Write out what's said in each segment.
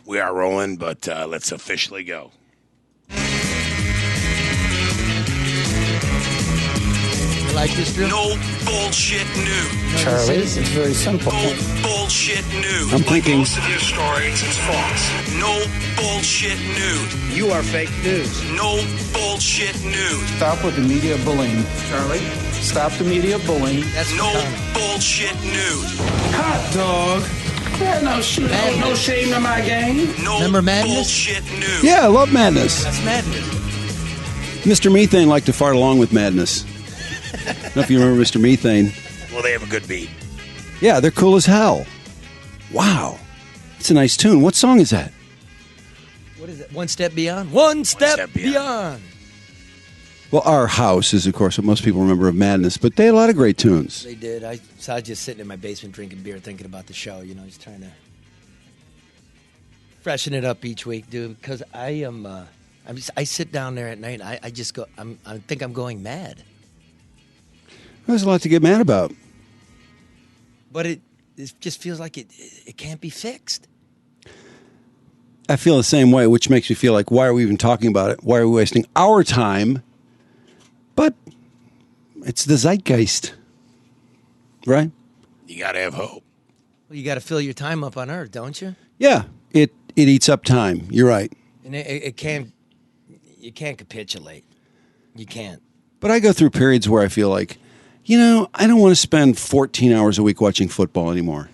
We are rolling, but let's officially go. Like this, Drew? No bullshit news. Charlie, it's very simple. No bullshit news. I'm thinking. Most of your stories, it's false. No bullshit news. You are fake news. No bullshit news. Stop with the media bullying. Charlie? Stop the media bullying. That's No bullshit news. Hot dog. Yeah, no shame in my game. No Remember Madness? bullshit news. Yeah, I love Madness. That's madness. Mr. Methane liked to fart along with Madness. I don't know if you remember Mr. Methane. Well, they have a good beat. Yeah, they're cool as hell. Wow. It's a nice tune. What song is that? What is it? One Step Beyond? One Step Step Beyond. Well, Our House is, of course, what most people remember of Madness, but they had a lot of great tunes. They did. I was just sitting in my basement drinking beer, thinking about the show. You know, just trying to freshen it up each week, dude. Because I sit down there at night. And I just go. I think I'm going mad. There's a lot to get mad about. But it just feels like it can't be fixed. I feel the same way, which makes me feel like, why are we even talking about it? Why are we wasting our time? But it's the zeitgeist, right? You got to have hope. Well, you got to fill your time up on Earth, don't you? Yeah, it eats up time. You're right. And it can't. You can't capitulate. You can't. But I go through periods where I feel like, I don't want to spend 14 hours a week watching football anymore.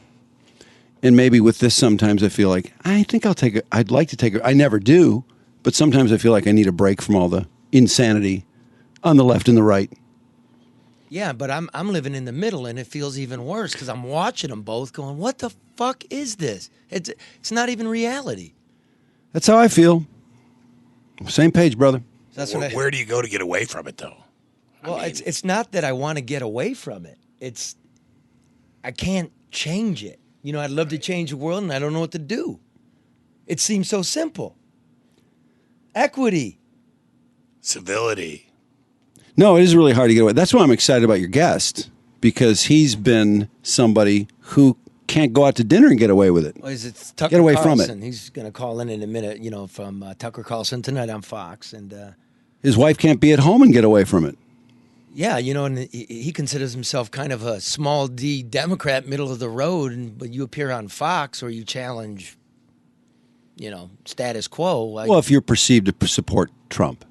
And maybe with this, sometimes I feel like, I'd like to take I never do, but sometimes I feel like I need a break from all the insanity on the left and the right. Yeah, but I'm living in the middle, and it feels even worse because I'm watching them both going, what the fuck is this? It's not even reality. That's how I feel. Same page, brother. That's Where do you go to get away from it, though? Well, it's not that I want to get away from it. I can't change it. I'd love to change the world, and I don't know what to do. It seems so simple. Equity. Civility. No, it is really hard to get away. That's why I'm excited about your guest, because he's been somebody who can't go out to dinner and get away with it. Well, it's Tucker Get away Carlson. from it. He's going to call in a minute, from Tucker Carlson tonight on Fox. And His wife can't be at home and get away from it. yeah, and he considers himself kind of a small D Democrat, middle of the road, but you appear on Fox or you challenge, status quo. Well, if you're perceived to support Trump.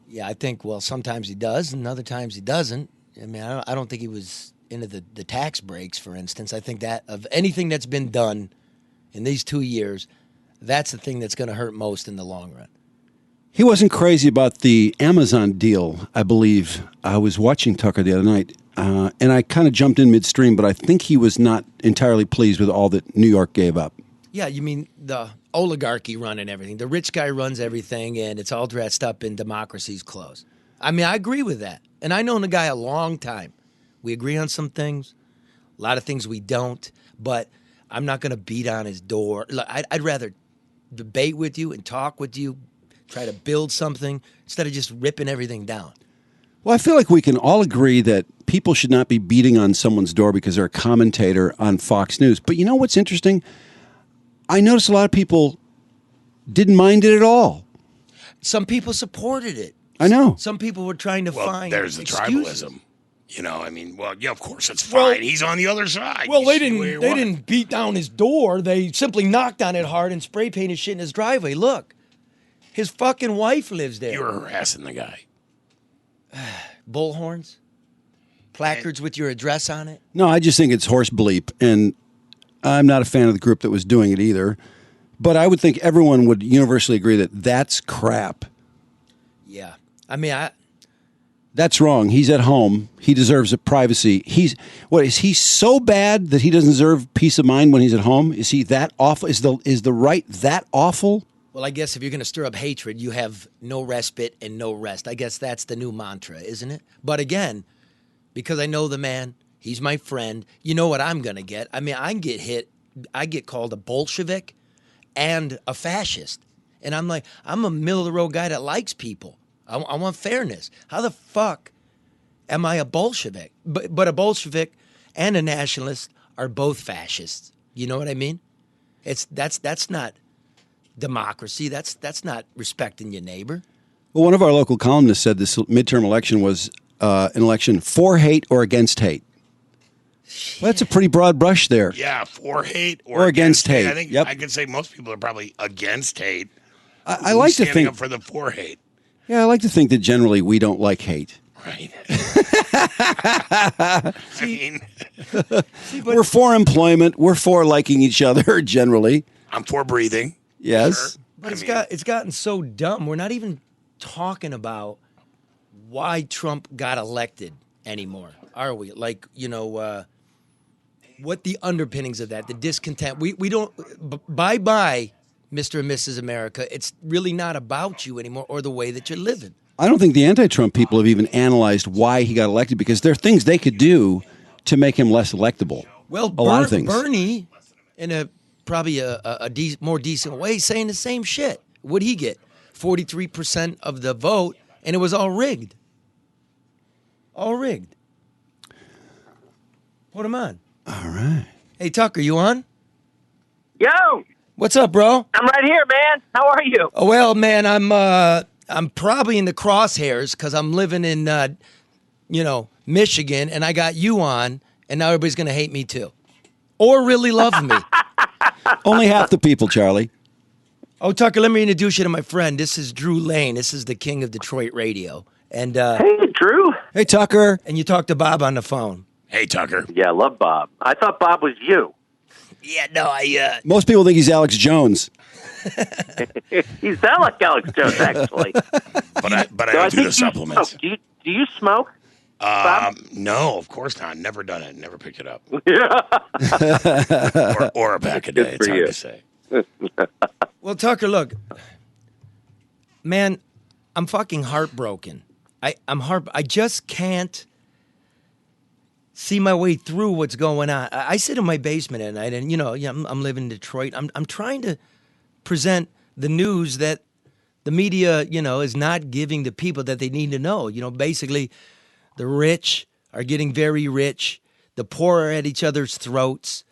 Yeah, I think, sometimes he does and other times he doesn't. I mean, I don't think he was into the tax breaks, for instance. I think that of anything that's been done in these 2 years, that's the thing that's going to hurt most in the long run. He wasn't crazy about the Amazon deal, I believe. I was watching Tucker the other night, and I kind of jumped in midstream, but I think he was not entirely pleased with all that New York gave up. Yeah, you mean the oligarchy running everything. The rich guy runs everything, and it's all dressed up in democracy's clothes. I mean, I agree with that. And I've known the guy a long time. We agree on some things, a lot of things we don't, but I'm not going to beat on his door. I'd rather debate with you and talk with you, try to build something instead of just ripping everything down. Well, I feel like we can all agree that people should not be beating on someone's door because they're a commentator on Fox News. But you know what's interesting? I noticed a lot of people didn't mind it at all. Some people supported it. I know. Some people were trying to find there's the excuses. tribalism. Of course it's fine. He's on the other side. Well, they didn't beat down his door. They simply knocked on it hard and spray painted shit in his driveway. Look, his fucking wife lives there. You were harassing the guy. Bullhorns, placards with your address on it. No, I just think it's horse bleep, and I'm not a fan of the group that was doing it either. But I would think everyone would universally agree that that's crap. Yeah. I mean, That's wrong. He's at home. He deserves a privacy. Is he so bad that he doesn't deserve peace of mind when he's at home? Is he that awful? Is the right that awful? Well, I guess if you're going to stir up hatred, you have no respite and no rest. I guess that's the new mantra, isn't it? But again, because I know the man, he's my friend, you know what I'm going to get. I mean, I get called a Bolshevik and a fascist. And I'm like, I'm a middle-of-the-road guy that likes people. I want fairness. How the fuck am I a Bolshevik? But a Bolshevik and a nationalist are both fascists. You know what I mean? That's not democracy. That's not respecting your neighbor. Well, one of our local columnists said this midterm election was an election for hate or against hate. Well, that's a pretty broad brush there. Yeah, for hate or against hate. I think I could say most people are probably against hate. I like to think up for the for hate. Yeah, I like to think that generally we don't like hate. Right. We're for employment. We're for liking each other generally. I'm for breathing. Yes. Sure. But it's gotten so dumb. We're not even talking about why Trump got elected anymore, are we? Like, what the underpinnings of that, the discontent. We don't, bye-bye, Mr. and Mrs. America. It's really not about you anymore or the way that you're living. I don't think the anti-Trump people have even analyzed why he got elected because there are things they could do to make him less electable. Well, a lot of things. Bernie, in probably a more decent way, saying the same shit. What'd he get? 43% of the vote, and it was all rigged. All rigged. Put him on. All right. Hey, Tucker, you on? Yo, What's up, bro? I'm right here, man. How are you? Oh, well, man, I'm probably in the crosshairs because I'm living in, Michigan, and I got you on, and now everybody's going to hate me too. Or really love me. Only half the people, Charlie. Oh, Tucker, let me introduce you to my friend. This is Drew Lane. This is the king of Detroit radio. And Hey, Drew. Hey, Tucker. and you talked to Bob on the phone. Hey, Tucker. Yeah, I love Bob. I thought Bob was you. Yeah, no, Most people think he's Alex Jones. You sound like Alex Jones, actually. But I So don't do think the supplements. Do you smoke? Bob? No, of course not. Never done it. Never picked it up. Yeah. or a pack a day. Good It's for hard you. to say. Well, Tucker, look, man, I'm fucking heartbroken. I just can't see my way through what's going on. I sit in my basement at night, and I'm living in Detroit. I'm trying to present the news that the media, is not giving the people that they need to know. Basically, the rich are getting very rich. The poor are at each other's throats.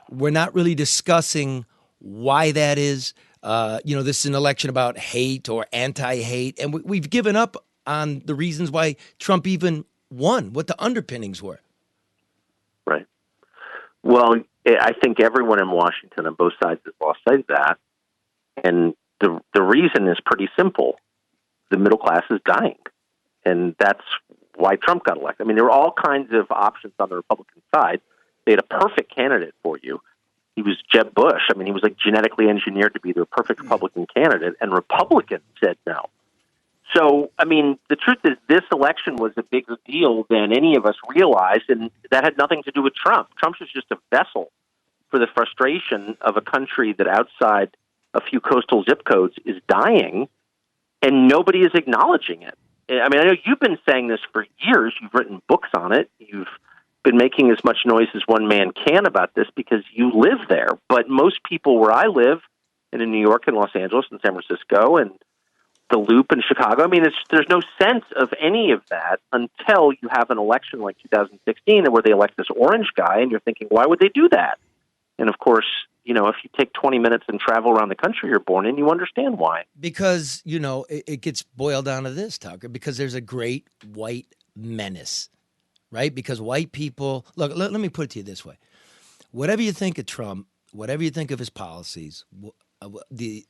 We're not really discussing why that is. This is an election about hate or anti-hate, and we've given up on the reasons why Trump even won, what the underpinnings were. Right. Well, I think everyone in Washington on both sides has lost sight of that. And the reason is pretty simple. The middle class is dying. And that's why Trump got elected. I mean, there were all kinds of options on the Republican side. They had a perfect candidate for you. He was Jeb Bush. I mean, he was like genetically engineered to be the perfect Republican candidate, and Republicans said no. So, I mean, the truth is this election was a bigger deal than any of us realized, and that had nothing to do with Trump. Trump was just a vessel for the frustration of a country that outside a few coastal zip codes is dying, and nobody is acknowledging it. I mean, I know you've been saying this for years. You've written books on it. You've been making as much noise as one man can about this because you live there. But most people where I live, and in New York and Los Angeles and San Francisco and the Loop in Chicago, I mean, there's no sense of any of that until you have an election like 2016 where they elect this orange guy, and you're thinking, why would they do that? And of course, if you take 20 minutes and travel around the country you're born in, you understand why. Because, it gets boiled down to this, Tucker, because there's a great white menace, right? Because white people, look, let me put it to you this way. Whatever you think of Trump, whatever you think of his policies, the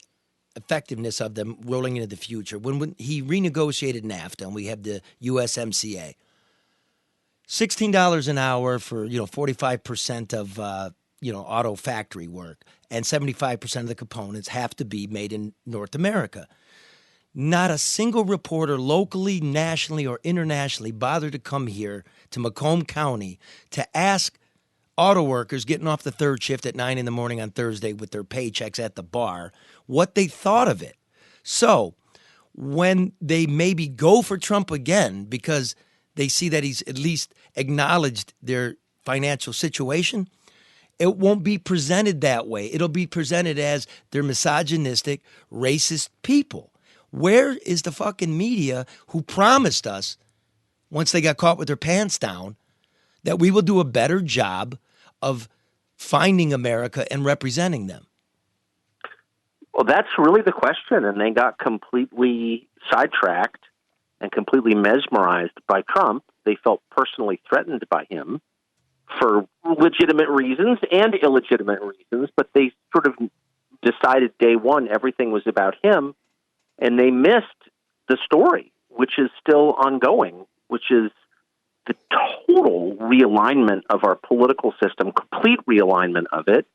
effectiveness of them rolling into the future, when he renegotiated NAFTA and we have the USMCA, $16 an hour for, 45% of, auto factory work, and 75% of the components have to be made in North America. Not a single reporter locally, nationally, or internationally bothered to come here to Macomb County to ask auto workers getting off the third shift at 9 a.m. on Thursday with their paychecks at the bar what they thought of it. So when they maybe go for Trump again because they see that he's at least acknowledged their financial situation, it won't be presented that way. It'll be presented as they're misogynistic, racist people. Where is the fucking media who promised us, once they got caught with their pants down, that we will do a better job of finding America and representing them? Well, that's really the question, and they got completely sidetracked and completely mesmerized by Trump. They felt personally threatened by him for legitimate reasons and illegitimate reasons, but they sort of decided day one everything was about him, and they missed the story, which is still ongoing, which is the total realignment of our political system, complete realignment of it,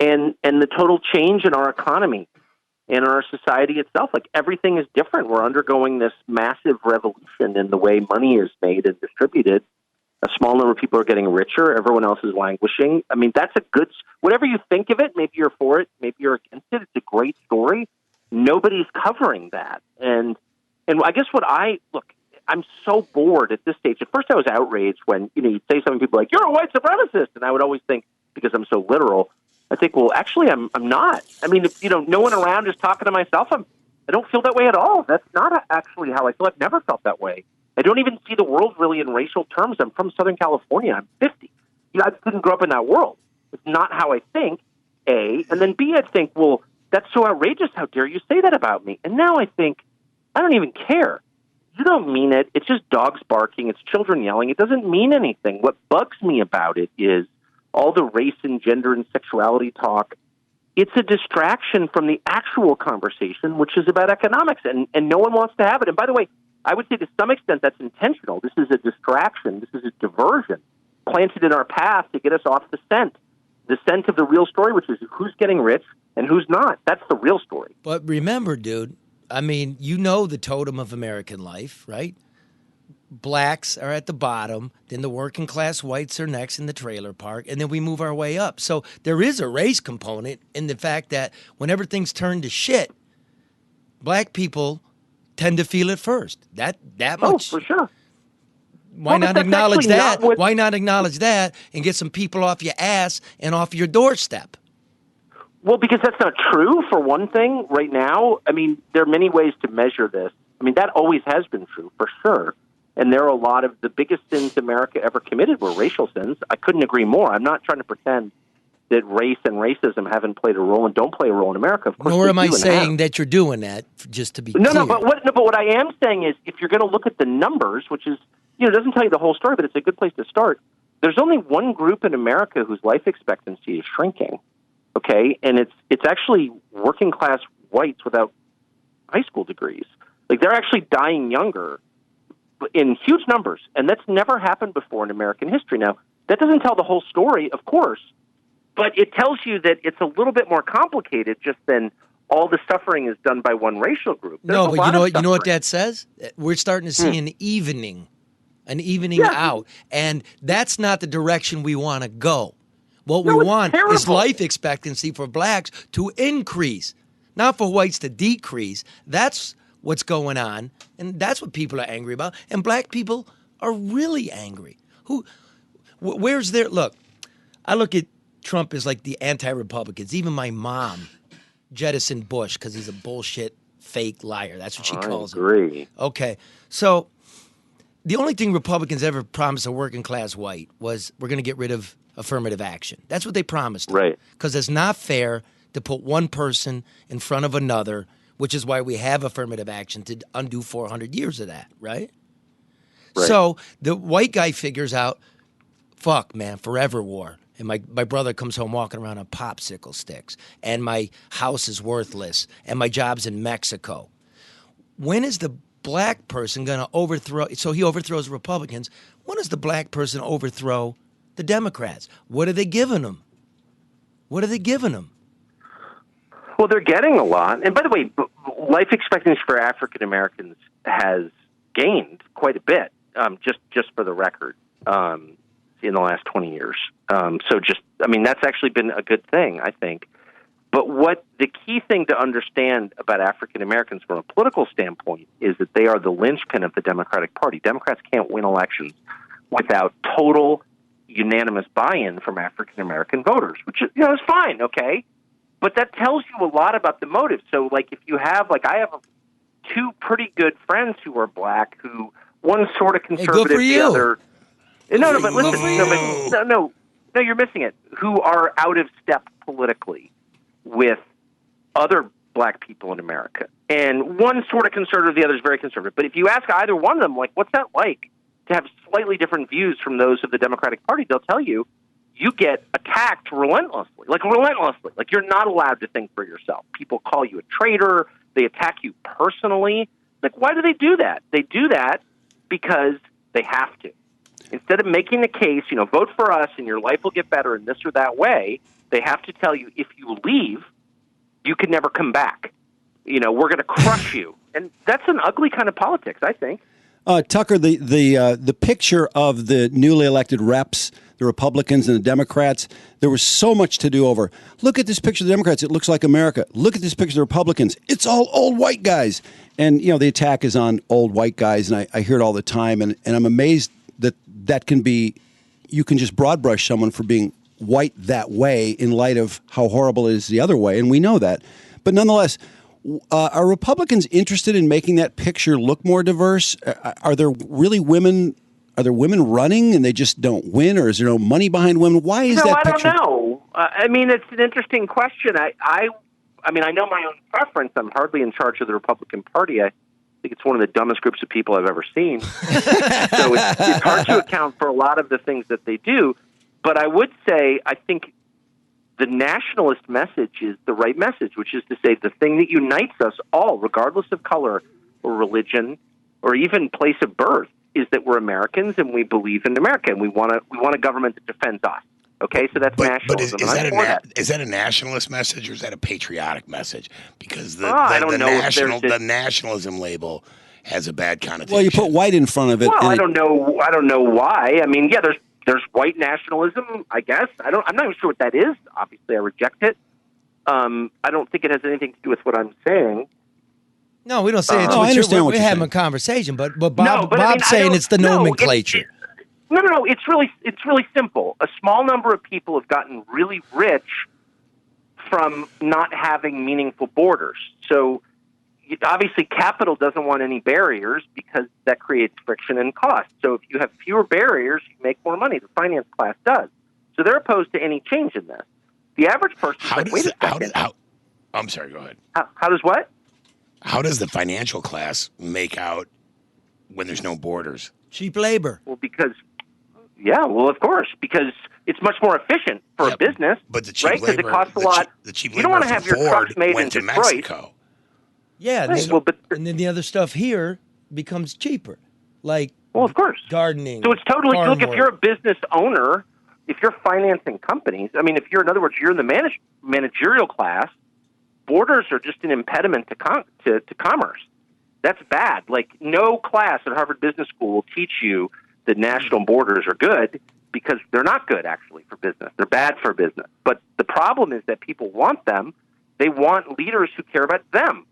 and the total change in our economy and our society itself. Like, everything is different. We're undergoing this massive revolution in the way money is made and distributed. A small number of people are getting richer. Everyone else is languishing. I mean, that's a good, whatever you think of it, maybe you're for it, maybe you're against it. It's a great story. Nobody's covering that. And I guess I'm so bored at this stage. At first I was outraged when, you'd say something, people like, you're a white supremacist. And I would always think, because I'm so literal, I think, well, actually, I'm not. I mean, if, no one around is talking to myself, I don't feel that way at all. That's not actually how I feel. I've never felt that way. I don't even see the world really in racial terms. I'm from Southern California. I'm 50. I didn't grow up in that world. It's not how I think, A. And then B, I think, well, that's so outrageous. How dare you say that about me? And now I think, I don't even care. You don't mean it. It's just dogs barking. It's children yelling. It doesn't mean anything. What bugs me about it is all the race and gender and sexuality talk. It's a distraction from the actual conversation, which is about economics, and no one wants to have it. And by the way, I would say to some extent that's intentional. This is a distraction. This is a diversion planted in our path to get us off the scent of the real story, which is who's getting rich and who's not. That's the real story. But remember, dude, I mean, the totem of American life, right? Blacks are at the bottom, then the working class whites are next in the trailer park, and then we move our way up. So there is a race component in the fact that whenever things turn to shit, black people tend to feel it first. That much. Oh, for sure. Why not acknowledge that? Why not acknowledge that and get some people off your ass and off your doorstep? Well, because that's not true, for one thing, right now. I mean, there are many ways to measure this. I mean, that always has been true, for sure. And there are a lot of the biggest sins America ever committed were racial sins. I couldn't agree more. I'm not trying to pretend that race and racism haven't played a role and don't play a role in America. Of course, nor am I saying that you're doing that, just to be clear. No, but what I am saying is, if you're going to look at the numbers, which is, it doesn't tell you the whole story, but it's a good place to start. There's only one group in America whose life expectancy is shrinking. Okay, and it's actually working class whites without high school degrees. Like, they're actually dying younger in huge numbers, and that's never happened before in American history. Now, that doesn't tell the whole story, of course, but it tells you that it's a little bit more complicated just than all the suffering is done by one racial group. No, but you know what that says? We're starting to see an evening out, and that's not the direction we want to go. What we want is life expectancy for blacks to increase, not for whites to decrease. That's what's going on, and that's what people are angry about. And black people are really angry. Where's their look? I look at Trump as like the anti-Republicans. Even my mom jettisoned Bush because he's a bullshit, fake liar. That's what she calls him. I agree. Okay, so the only thing Republicans ever promised a working class white was we're going to get rid of affirmative action. That's what they promised. Right. Because it's not fair to put one person in front of another, which is why we have affirmative action to undo 400 years of that, right? So the white guy figures out, fuck, man, forever war. And my brother comes home walking around on popsicle sticks. And my house is worthless. And my job's in Mexico. When is the black person going to overthrow? So he overthrows Republicans. When does the black person overthrow the Democrats? What are they giving them? What are they giving them? Well, they're getting a lot. And by the way, life expectancy for African Americans has gained quite a bit, just for the record, in the last 20 years. That's actually been a good thing, I think. But what the key thing to understand about African Americans from a political standpoint is that they are the linchpin of the Democratic Party. Democrats can't win elections without total unanimous buy-in from African American voters, which is fine, okay? But that tells you a lot about the motive. So, if you have, I have two pretty good friends who are black, who one's sort of conservative, good for you. The other. No, but listen, no, you're missing it. Who are out of step politically with other black people in America. And one's sort of conservative, the other's very conservative. But if you ask either one of them, like, what's that like to have slightly different views from those of the Democratic Party, they'll tell you, you get attacked relentlessly. Like, you're not allowed to think for yourself. People call you a traitor. They attack you personally. Like, why do they do that? They do that because they have to. Instead of making the case, vote for us and your life will get better in this or that way, they have to tell you, if you leave, you can never come back. We're going to crush you. And that's an ugly kind of politics, I think. Tucker, the picture of the newly elected reps, the Republicans and the Democrats, there was so much to do over. Look at this picture of the Democrats. It looks like America. Look at this picture of the Republicans. It's all old white guys. And, the attack is on old white guys, and I hear it all the time. And I'm amazed that can be, you can just broad brush someone for being white that way in light of how horrible it is the other way. And we know that. But nonetheless, are Republicans interested in making that picture look more diverse? Are there really women? Are there women running and they just don't win, or is there no money behind women? Why is that picture? I don't know. It's an interesting question. I know my own preference. I'm hardly in charge of the Republican Party. I think it's one of the dumbest groups of people I've ever seen. So it's hard to account for a lot of the things that they do. But I would say I think the nationalist message is the right message, which is to say the thing that unites us all, regardless of color or religion or even place of birth, is that we're Americans and we believe in America and we want a government that defends us. Okay, so that's nationalism. But is that a nationalist message or is that a patriotic message? Because the nationalism label has a bad connotation. Well, you put white in front of it. Well, I don't know why. There's white nationalism, I guess. I'm not even sure what that is. Obviously, I reject it. I don't think it has anything to do with what I'm saying. No, we don't say it's. I understand what you're saying. We're having a conversation, but Bob's saying it's the nomenclature. No. It's really simple. A small number of people have gotten really rich from not having meaningful borders. So obviously, capital doesn't want any barriers because that creates friction and cost. So if you have fewer barriers, you make more money. The finance class does. So they're opposed to any change in this. The average person is like, wait a second. I'm sorry, go ahead. How does what? How does the financial class make out when there's no borders? Cheap labor. Well, of course, because it's much more efficient for a business, but the cheap right? labor, Because it costs a lot. The cheap you don't want to have your trucks made in to Detroit. Mexico. Yeah, right. And then the other stuff here becomes cheaper, like of course, gardening. So it's totally farm look. If work. you're a business owner, if you're financing companies, if you're in other words, you're in the managerial class. Borders are just an impediment to commerce. That's bad. Like, no class at Harvard Business School will teach you that national borders are good, because they're not good, actually, for business. They're bad for business. But the problem is that people want them. They want leaders who care about them,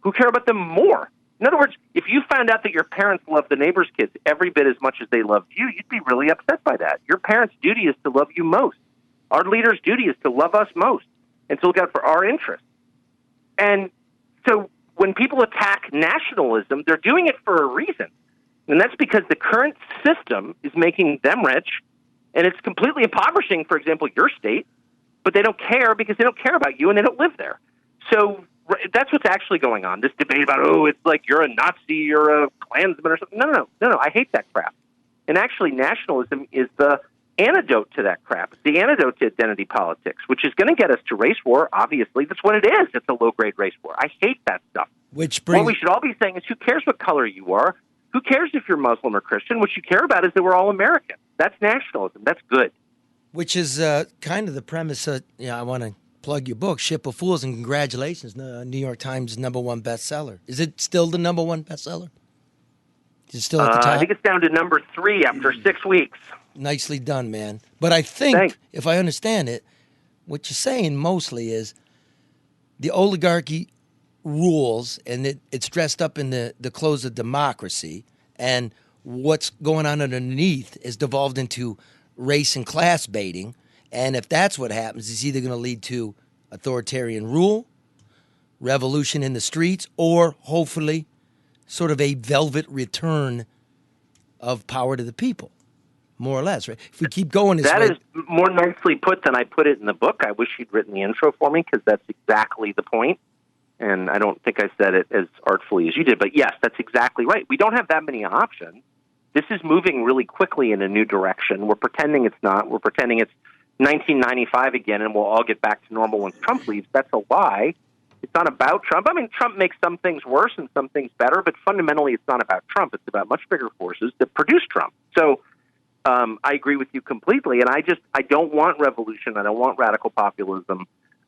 who care about them more. In other words, if you found out that your parents love the neighbor's kids every bit as much as they love you, you'd be really upset by that. Your parents' duty is to love you most. Our leaders' duty is to love us most and to look out for our interests. And so when people attack nationalism, they're doing it for a reason. And that's because the current system is making them rich, and it's completely impoverishing, for example, your state, but they don't care because they don't care about you and they don't live there. So that's what's actually going on. This debate about, it's like you're a Nazi, you're a Klansman or something. No, I hate that crap. And actually, nationalism is the antidote to that crap. It's the antidote to identity politics, which is going to get us to race war, obviously. That's what it is. It's a low-grade race war. I hate that stuff. What we should all be saying is, who cares what color you are? Who cares if you're Muslim or Christian? What you care about is that we're all American. That's nationalism. That's good. Which is kind of the premise of, I want to plug your book, Ship of Fools, and congratulations, New York Times #1 bestseller. Is it still the #1 bestseller? Is it still at the top? I think it's down to number 3 after 6 weeks. Nicely done, man. But I think, if I understand it, what you're saying mostly is the oligarchy rules, and it's dressed up in the clothes of democracy, and what's going on underneath is devolved into race and class baiting. And if that's what happens, it's either going to lead to authoritarian rule, revolution in the streets, or hopefully sort of a velvet return of power to the people. More or less, right? If we keep going this way... That is more nicely put than I put it in the book. I wish you'd written the intro for me, because that's exactly the point. and I don't think I said it as artfully as you did, but yes, that's exactly right. We don't have that many options. This is moving really quickly in a new direction. We're pretending it's not. We're pretending it's 1995 again, and we'll all get back to normal once Trump leaves. That's a lie. It's not about Trump. I mean, Trump makes some things worse and some things better, but fundamentally it's not about Trump. It's about much bigger forces that produce Trump. So I agree with you completely, and I don't want revolution. I don't want radical populism.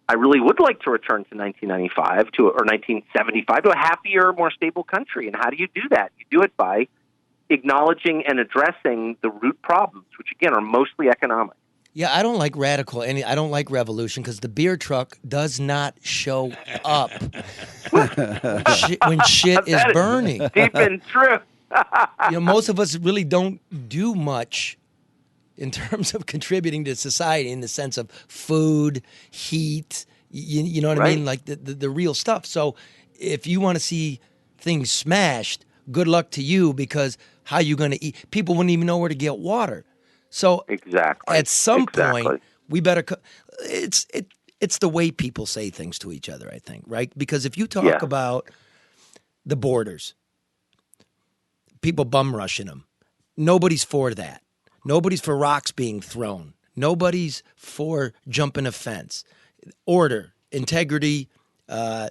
I really would like to return to 1995 or 1975 to a happier, more stable country. And how do you do that? You do it by acknowledging and addressing the root problems, which, again, are mostly economic. Yeah, I don't like I don't like revolution because the beer truck does not show up when shit is burning. Deep and true. Most of us really don't do much in terms of contributing to society in the sense of food, heat, you know what I mean? Like the real stuff. So if you want to see things smashed, good luck to you, because how you going to eat? People wouldn't even know where to get water. So exactly. At some point, we better. It's the way people say things to each other, I think, right? Because if you talk about the borders, people bum rushing them, nobody's for that. Nobody's for rocks being thrown. Nobody's for jumping a fence. Order, integrity. I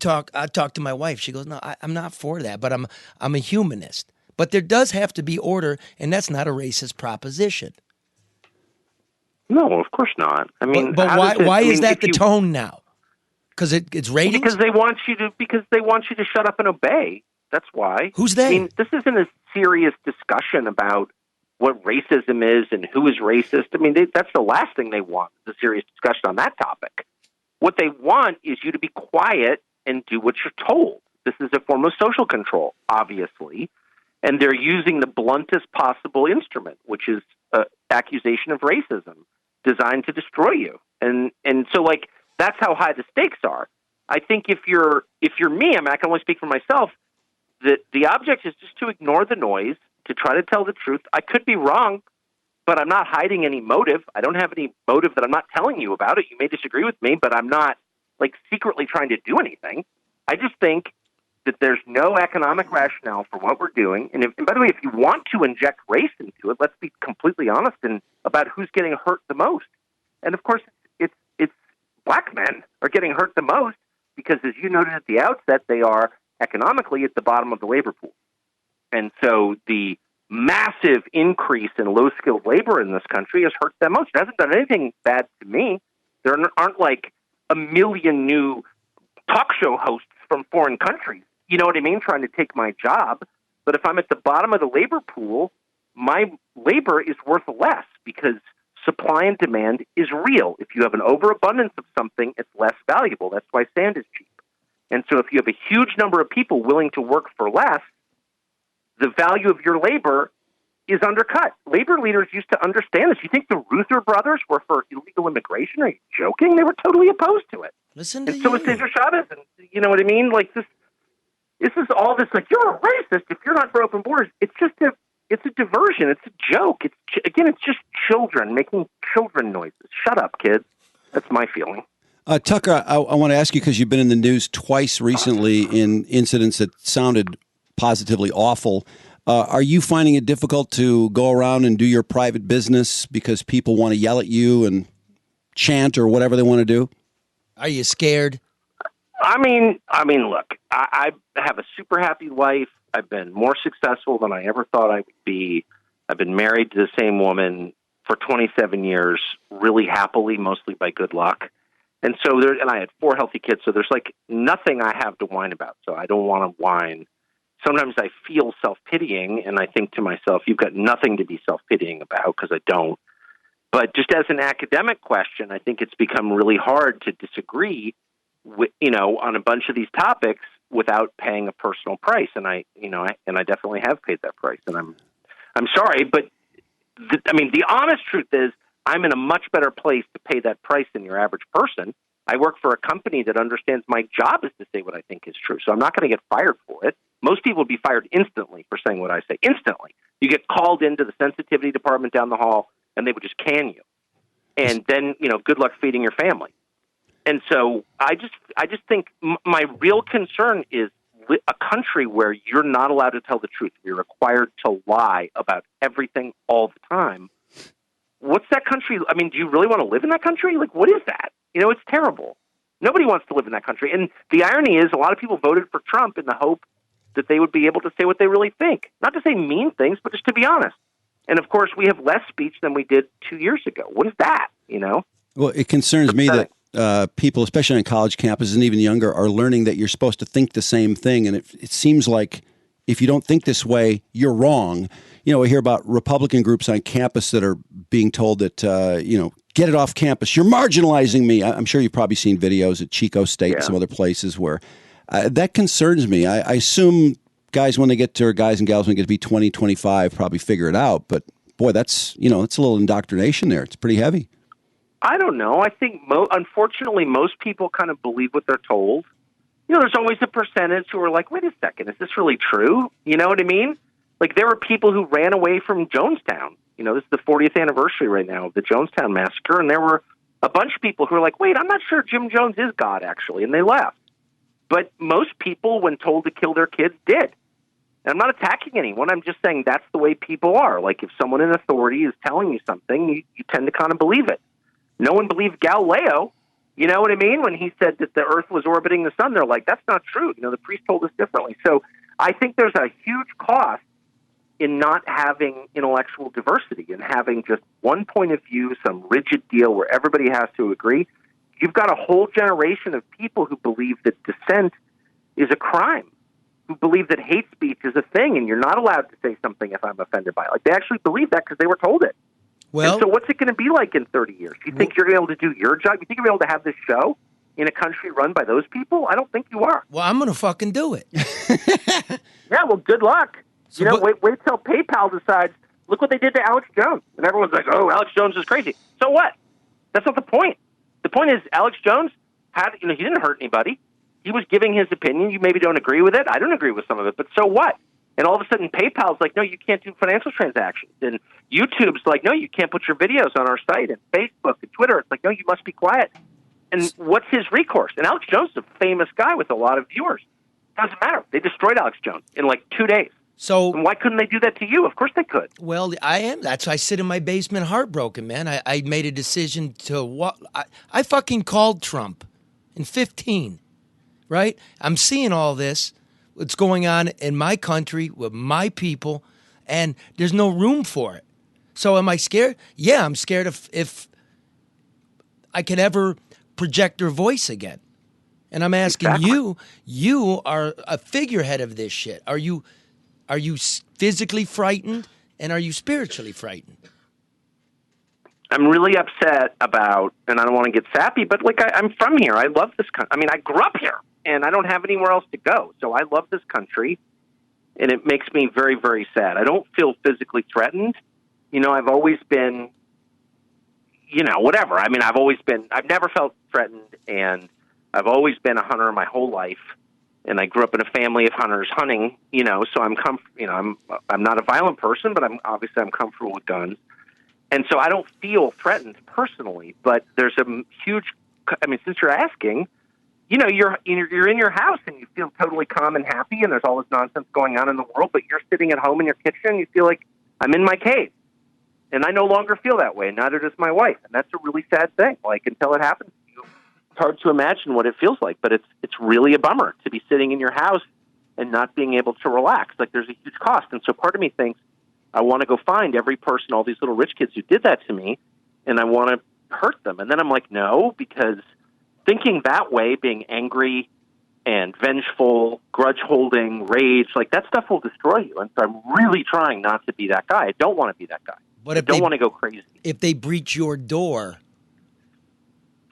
talked to my wife. She goes, "No, I'm not for that, but I'm a humanist." But there does have to be order, and that's not a racist proposition. No, of course not. I mean, but why is that the tone now? Because it's ratings? Because they want you to shut up and obey. That's why. Who's they? I mean, this isn't a serious discussion about what racism is and who is racist. I mean, that's the last thing they want, is a serious discussion on that topic. What they want is you to be quiet and do what you're told. This is a form of social control, obviously. And they're using the bluntest possible instrument, which is accusation of racism, designed to destroy you. And so, like, that's how high the stakes are. I think if you're me, I mean, I can only speak for myself, that the object is just to ignore the noise, to try to tell the truth. I could be wrong, but I'm not hiding any motive. I don't have any motive that I'm not telling you about it. You may disagree with me, but I'm not, like, secretly trying to do anything. I just think that there's no economic rationale for what we're doing. And by the way, if you want to inject race into it, let's be completely honest about who's getting hurt the most. And of course, it's black men are getting hurt the most because, as you noted at the outset, they are economically at the bottom of the labor pool. And so the massive increase in low-skilled labor in this country has hurt them most. It hasn't done anything bad to me. There aren't like a million new talk show hosts from foreign countries, you know what I mean, trying to take my job. But if I'm at the bottom of the labor pool, my labor is worth less because supply and demand is real. If you have an overabundance of something, it's less valuable. That's why sand is cheap. And so if you have a huge number of people willing to work for less, the value of your labor is undercut. Labor leaders used to understand this. You think the Ruther brothers were for illegal immigration? Are you joking? They were totally opposed to it. Listen to you. So was Cesar Chavez. And you know what I mean? Like this is all this, like, you're a racist if you're not for open borders. It's just it's a diversion. It's a joke. It's just children making children noises. Shut up, kids. That's my feeling. Tucker, I want to ask you, because you've been in the news twice recently in incidents that sounded positively awful. Are you finding it difficult to go around and do your private business because people want to yell at you and chant or whatever they want to do? Are you scared? I mean, look, I have a super happy life. I've been more successful than I ever thought I would be. I've been married to the same woman for 27 years, really happily, mostly by good luck. And so and I had 4 healthy kids, so there's like nothing I have to whine about. So I don't want to whine. Sometimes I feel self-pitying, and I think to myself, you've got nothing to be self-pitying about, because I don't. But just as an academic question, I think it's become really hard to disagree on a bunch of these topics without paying a personal price. And I definitely have paid that price. And I'm sorry, but the honest truth is I'm in a much better place to pay that price than your average person. I work for a company that understands my job is to say what I think is true. So I'm not going to get fired for it. Most people would be fired instantly for saying what I say. Instantly. You get called into the sensitivity department down the hall, and they would just can you. And then, good luck feeding your family. And so I just think my real concern is a country where you're not allowed to tell the truth. You're required to lie about everything all the time. What's that country? I mean, do you really want to live in that country? Like, what is that? It's terrible. Nobody wants to live in that country. And the irony is a lot of people voted for Trump in the hope that they would be able to say what they really think. Not to say mean things, but just to be honest. And, of course, we have less speech than we did 2 years ago. What is that, Well, it concerns me that people, especially on college campuses and even younger, are learning that you're supposed to think the same thing. And it seems like if you don't think this way, you're wrong. I hear about Republican groups on campus that are being told that, get it off campus. You're marginalizing me. I'm sure you've probably seen videos at Chico State and some other places where that concerns me. I assume guys and gals when they get to be 20, 25 probably figure it out. But boy, that's a little indoctrination there. It's pretty heavy. I don't know. I think, unfortunately, most people kind of believe what they're told. There's always a percentage who are like, wait a second, is this really true? You know what I mean? Like, there were people who ran away from Jonestown. This is the 40th anniversary right now of the Jonestown massacre, and there were a bunch of people who were like, wait, I'm not sure Jim Jones is God, actually, and they left. But most people, when told to kill their kids, did. And I'm not attacking anyone. I'm just saying that's the way people are. Like, if someone in authority is telling you something, you tend to kind of believe it. No one believed Galileo, you know what I mean? When he said that the Earth was orbiting the sun, they're like, that's not true. The priest told us differently. So I think there's a huge cost in not having intellectual diversity and having just one point of view, some rigid deal where everybody has to agree. You've got a whole generation of people who believe that dissent is a crime, who believe that hate speech is a thing, and you're not allowed to say something if I'm offended by it. Like, they actually believe that because they were told it. Well, and so what's it going to be like in 30 years? Do you think you're going to be able to do your job? You think you're going to be able to have this show in a country run by those people? I don't think you are. Well, I'm going to fucking do it. Yeah, well, good luck. So wait till PayPal decides, look what they did to Alex Jones. And everyone's like, oh, Alex Jones is crazy. So what? That's not the point. The point is Alex Jones he didn't hurt anybody. He was giving his opinion. You maybe don't agree with it. I don't agree with some of it, but so what? And all of a sudden, PayPal's like, no, you can't do financial transactions. And YouTube's like, no, you can't put your videos on our site. And Facebook and Twitter, it's like, no, you must be quiet. And what's his recourse? And Alex Jones is a famous guy with a lot of viewers. Doesn't matter. They destroyed Alex Jones in like 2 days. So and why couldn't they do that to you? Of course they could. Well, that's why I sit in my basement heartbroken, man. I made a decision to I fucking called Trump in 2015, right? I'm seeing all this. What's going on in my country with my people, and there's no room for it. So am I scared? Yeah, I'm scared if I can ever project their voice again. And I'm asking you are a figurehead of this shit. Are you physically frightened, and are you spiritually frightened? I'm really upset about, and I don't want to get sappy, but I'm from here. I love this country. I mean, I grew up here. And I don't have anywhere else to go. So I love this country, and it makes me very, very sad. I don't feel physically threatened. I've always been, whatever. I mean, I've never felt threatened, and I've always been a hunter my whole life. And I grew up in a family of hunters hunting, so I'm not a violent person, but I'm comfortable with guns. And so I don't feel threatened personally, but there's a huge, since you're asking, you're in your house and you feel totally calm and happy, and there's all this nonsense going on in the world, but you're sitting at home in your kitchen and you feel like I'm in my cave. And I no longer feel that way, neither does my wife. And that's a really sad thing. Like, until it happens to you, it's hard to imagine what it feels like, but it's really a bummer to be sitting in your house and not being able to relax. Like, there's a huge cost. And so part of me thinks I want to go find every person, all these little rich kids who did that to me, and I want to hurt them. And then I'm like, no, because thinking that way, being angry and vengeful, grudge-holding, rage, like that stuff will destroy you. And so I'm really trying not to be that guy. I don't want to be that guy. But I don't want to go crazy. If they breach your door,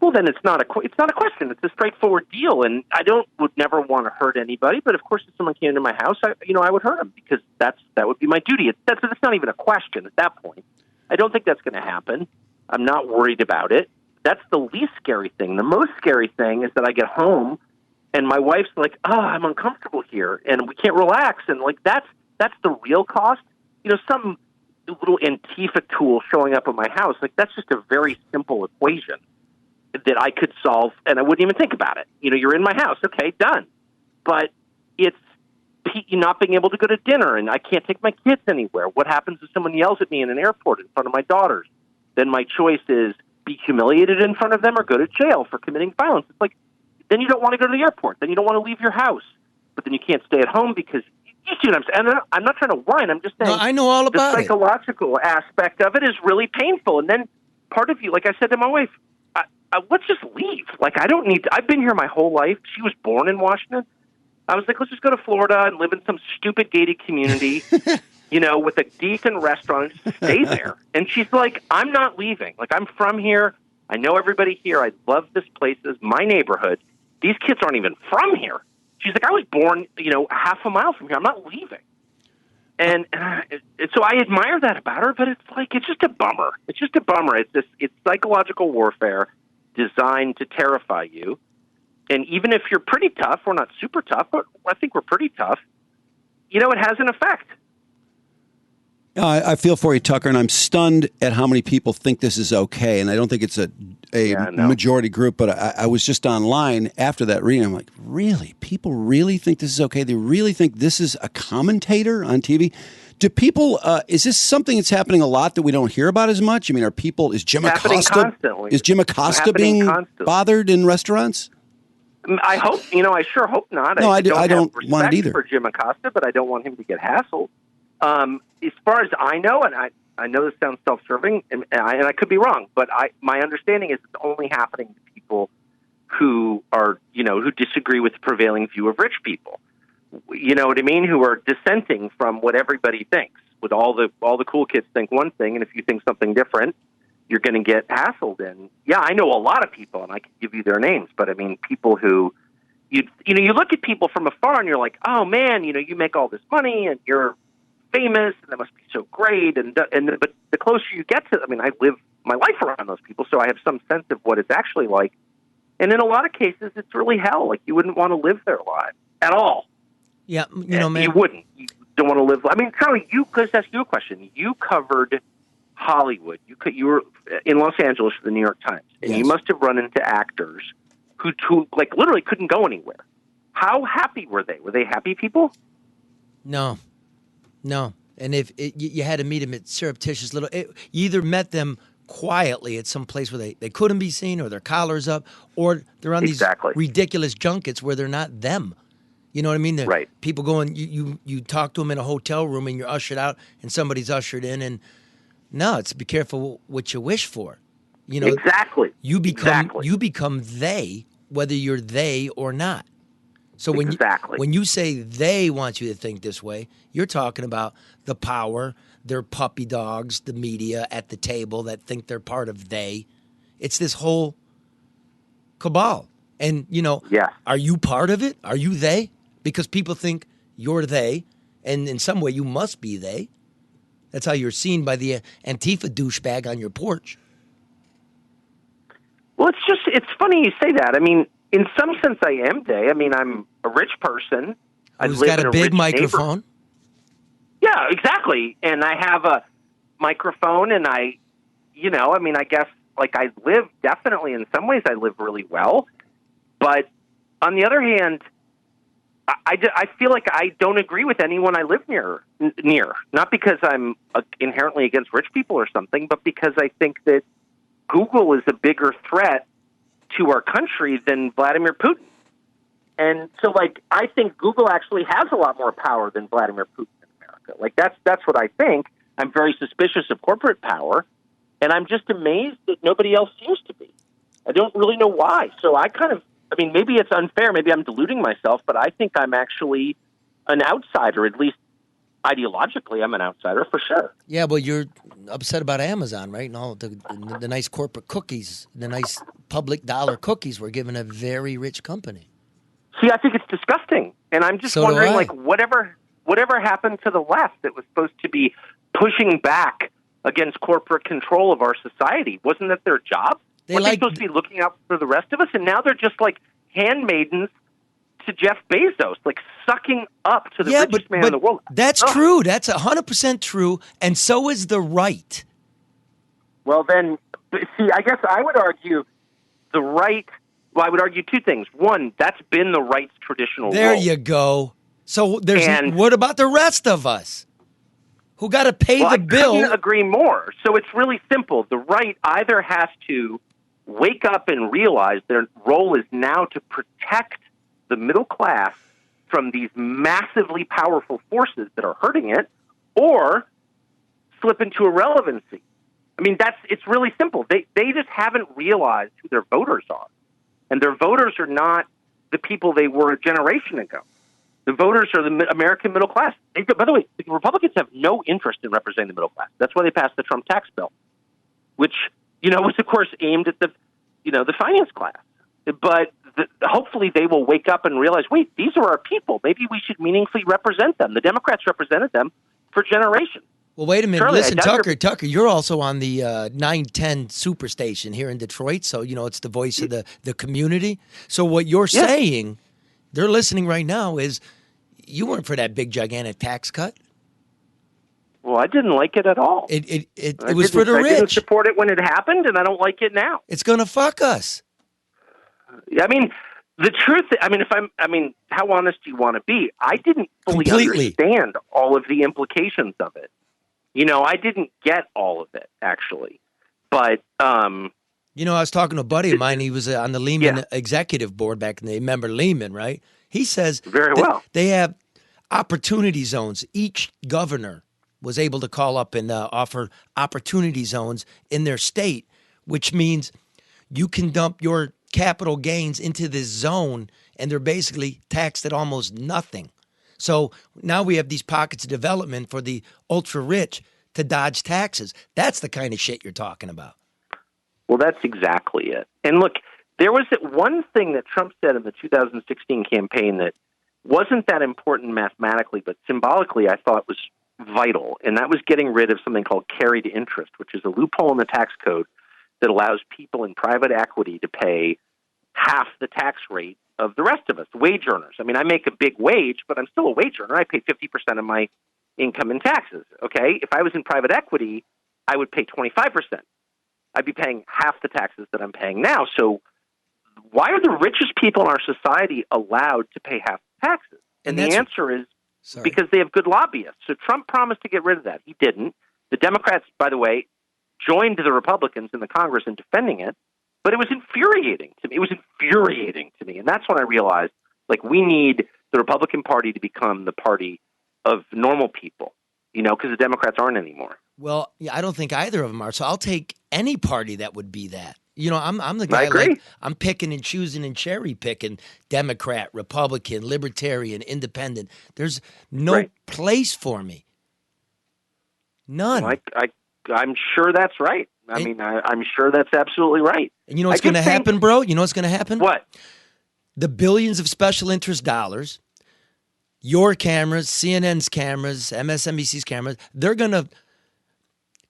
well, then it's not a question. It's a straightforward deal. And I would never want to hurt anybody. But of course, if someone came into my house, I would hurt them because that would be my duty. That's not even a question at that point. I don't think that's going to happen. I'm not worried about it. That's the least scary thing. The most scary thing is that I get home and my wife's like, oh, I'm uncomfortable here and we can't relax. And like, that's the real cost. Some little Antifa tool showing up at my house, like that's just a very simple equation. that I could solve, and I wouldn't even think about it. You're in my house. Okay, done. But it's not being able to go to dinner, and I can't take my kids anywhere. What happens if someone yells at me in an airport in front of my daughters? Then my choice is be humiliated in front of them or go to jail for committing violence. It's like, then you don't want to go to the airport. Then you don't want to leave your house. But then you can't stay at home because you see what I'm saying. And I'm not trying to whine. I'm just saying I know all about the psychological aspect of it is really painful. And then part of you, like I said to my wife, let's just leave. Like, I don't need to. I've been here my whole life. She was born in Washington. I was like, let's just go to Florida and live in some stupid gated community, with a decent restaurant and just stay there. And she's like, I'm not leaving. Like, I'm from here. I know everybody here. I love this place. This is my neighborhood. These kids aren't even from here. She's like, I was born, half a mile from here. I'm not leaving. And so I admire that about her, but it's just a bummer. It's just a bummer. It's psychological warfare designed to terrify you. And even if you're pretty tough, we're not super tough, but I think we're pretty tough, it has an effect. I feel for you, Tucker, and I'm stunned at how many people think this is okay. And I don't think it's a majority group, but I was just online after that reading. I'm like, really? People really think this is okay? They really think this is a commentator on TV? Do people, is this something that's happening a lot that we don't hear about as much? I mean, is Jim Acosta being bothered in restaurants? I hope, I sure hope not. No, I don't want it either. For Jim Acosta, but I don't want him to get hassled. As far as I know, and I know this sounds self-serving, and I could be wrong, but my understanding is it's only happening to people who are, who disagree with the prevailing view of rich people. You know what I mean? Who are dissenting from what everybody thinks. With all the cool kids think one thing, and if you think something different, you're going to get hassled. And yeah, I know a lot of people, and I can give you their names, but I mean, people who you look at people from afar, and you're like, oh man, you make all this money, and you're famous, and that must be so great. But the closer you get to, I live my life around those people, so I have some sense of what it's actually like. And in a lot of cases, it's really hell. Like, you wouldn't want to live their lives at all. Yeah, man. You wouldn't. You don't want to live. Charlie, let's ask you a question. You covered Hollywood. You were in Los Angeles for the New York Times, and you must have run into actors who like literally couldn't go anywhere. How happy were they? Were they happy people? No. And if you had to meet them at surreptitious you either met them quietly at some place where they couldn't be seen, or their collar's up, or they're on these ridiculous junkets where they're not them. You know what I mean? Right. People going, you talk to them in a hotel room and you're ushered out and somebody's ushered in, and no, it's be careful what you wish for. Exactly. You become they, whether you're they or not. So when you say they want you to think this way, you're talking about the power, their puppy dogs, the media at the table that think they're part of they. It's this whole cabal. And, are you part of it? Are you they? Because people think you're they, and in some way you must be they. That's how you're seen by the Antifa douchebag on your porch. Well, it's funny you say that. In some sense, I am they. I'm a rich person. Who's got a big microphone? Yeah, exactly. And I have a microphone, and I guess, like, I live, definitely in some ways I live really well. But on the other hand, I feel like I don't agree with anyone I live near. Not because I'm inherently against rich people or something, but because I think that Google is a bigger threat to our country than Vladimir Putin. And so, I think Google actually has a lot more power than Vladimir Putin in America. That's what I think. I'm very suspicious of corporate power, and I'm just amazed that nobody else seems to be. I don't really know why. So maybe it's unfair. Maybe I'm deluding myself, but I think I'm actually an outsider, at least ideologically. I'm an outsider for sure. Yeah, well, you're upset about Amazon, right? And all the nice corporate cookies, the nice public dollar cookies were given a very rich company. See, I think it's disgusting. And I'm just wondering, whatever happened to the left that was supposed to be pushing back against corporate control of our society? Wasn't that their job? Weren't they supposed to be looking out for the rest of us? And now they're just like handmaidens to Jeff Bezos, sucking up to the richest man in the world. That's true. That's 100% true. And so is the right. Well, then, see, I guess I would argue the right, well, I would argue two things. One, that's been the right's traditional There role. you go. So And what about the rest of us who got to pay the bill? I couldn't agree more. So it's really simple. The right either has to wake up and realize their role is now to protect the middle class from these massively powerful forces that are hurting it, or slip into irrelevancy. I mean, it's really simple. They just haven't realized who their voters are. And their voters are not the people they were a generation ago. The voters are the American middle class. By the way, the Republicans have no interest in representing the middle class. That's why they passed the Trump tax bill, which, was, of course, aimed at the finance class. But hopefully they will wake up and realize, wait, these are our people. Maybe we should meaningfully represent them. The Democrats represented them for generations. Well, wait a minute. Charlie, Listen, Tucker, you're also on the 910 Superstation here in Detroit, so, it's the voice of the community. So what you're saying, they're listening right now, is you weren't for that big, gigantic tax cut. Well, I didn't like it at all. It was for the rich. I didn't support it when it happened, and I don't like it now. It's going to fuck us. I mean, the truth, how honest do you want to be? I didn't fully understand all of the implications of it. I didn't get all of it, actually. But, I was talking to a buddy of mine. He was on the Lehman executive board back in the day. Remember Lehman, right? He says very well. They have opportunity zones. Each governor was able to call up and offer opportunity zones in their state, which means you can dump your capital gains into this zone, and they're basically taxed at almost nothing. So now we have these pockets of development for the ultra-rich to dodge taxes. That's the kind of shit you're talking about. Well, that's exactly it. And look, there was one thing that Trump said in the 2016 campaign that wasn't that important mathematically, but symbolically I thought was vital, and that was getting rid of something called carried interest, which is a loophole in the tax code that allows people in private equity to pay half the tax rate of the rest of us, wage earners. I mean, I make a big wage, but I'm still a wage earner. I pay 50% of my income in taxes, okay? If I was in private equity, I would pay 25%. I'd be paying half the taxes that I'm paying now. So why are the richest people in our society allowed to pay half the taxes? And the answer is because they have good lobbyists. So Trump promised to get rid of that. He didn't. The Democrats, by the way, joined the Republicans in the Congress in defending it, but it was infuriating to me. And that's when I realized, we need the Republican Party to become the party of normal people, because the Democrats aren't anymore. Well, I don't think either of them are. So I'll take any party that would be that. I'm the guy. I agree. I'm picking and choosing and cherry picking Democrat, Republican, Libertarian, Independent. There's no place for me. None. Well, I'm sure that's right. I'm sure that's absolutely right. And you know what's going to happen, bro? You know what's going to happen? What? The billions of special interest dollars, your cameras, CNN's cameras, MSNBC's cameras, they're going to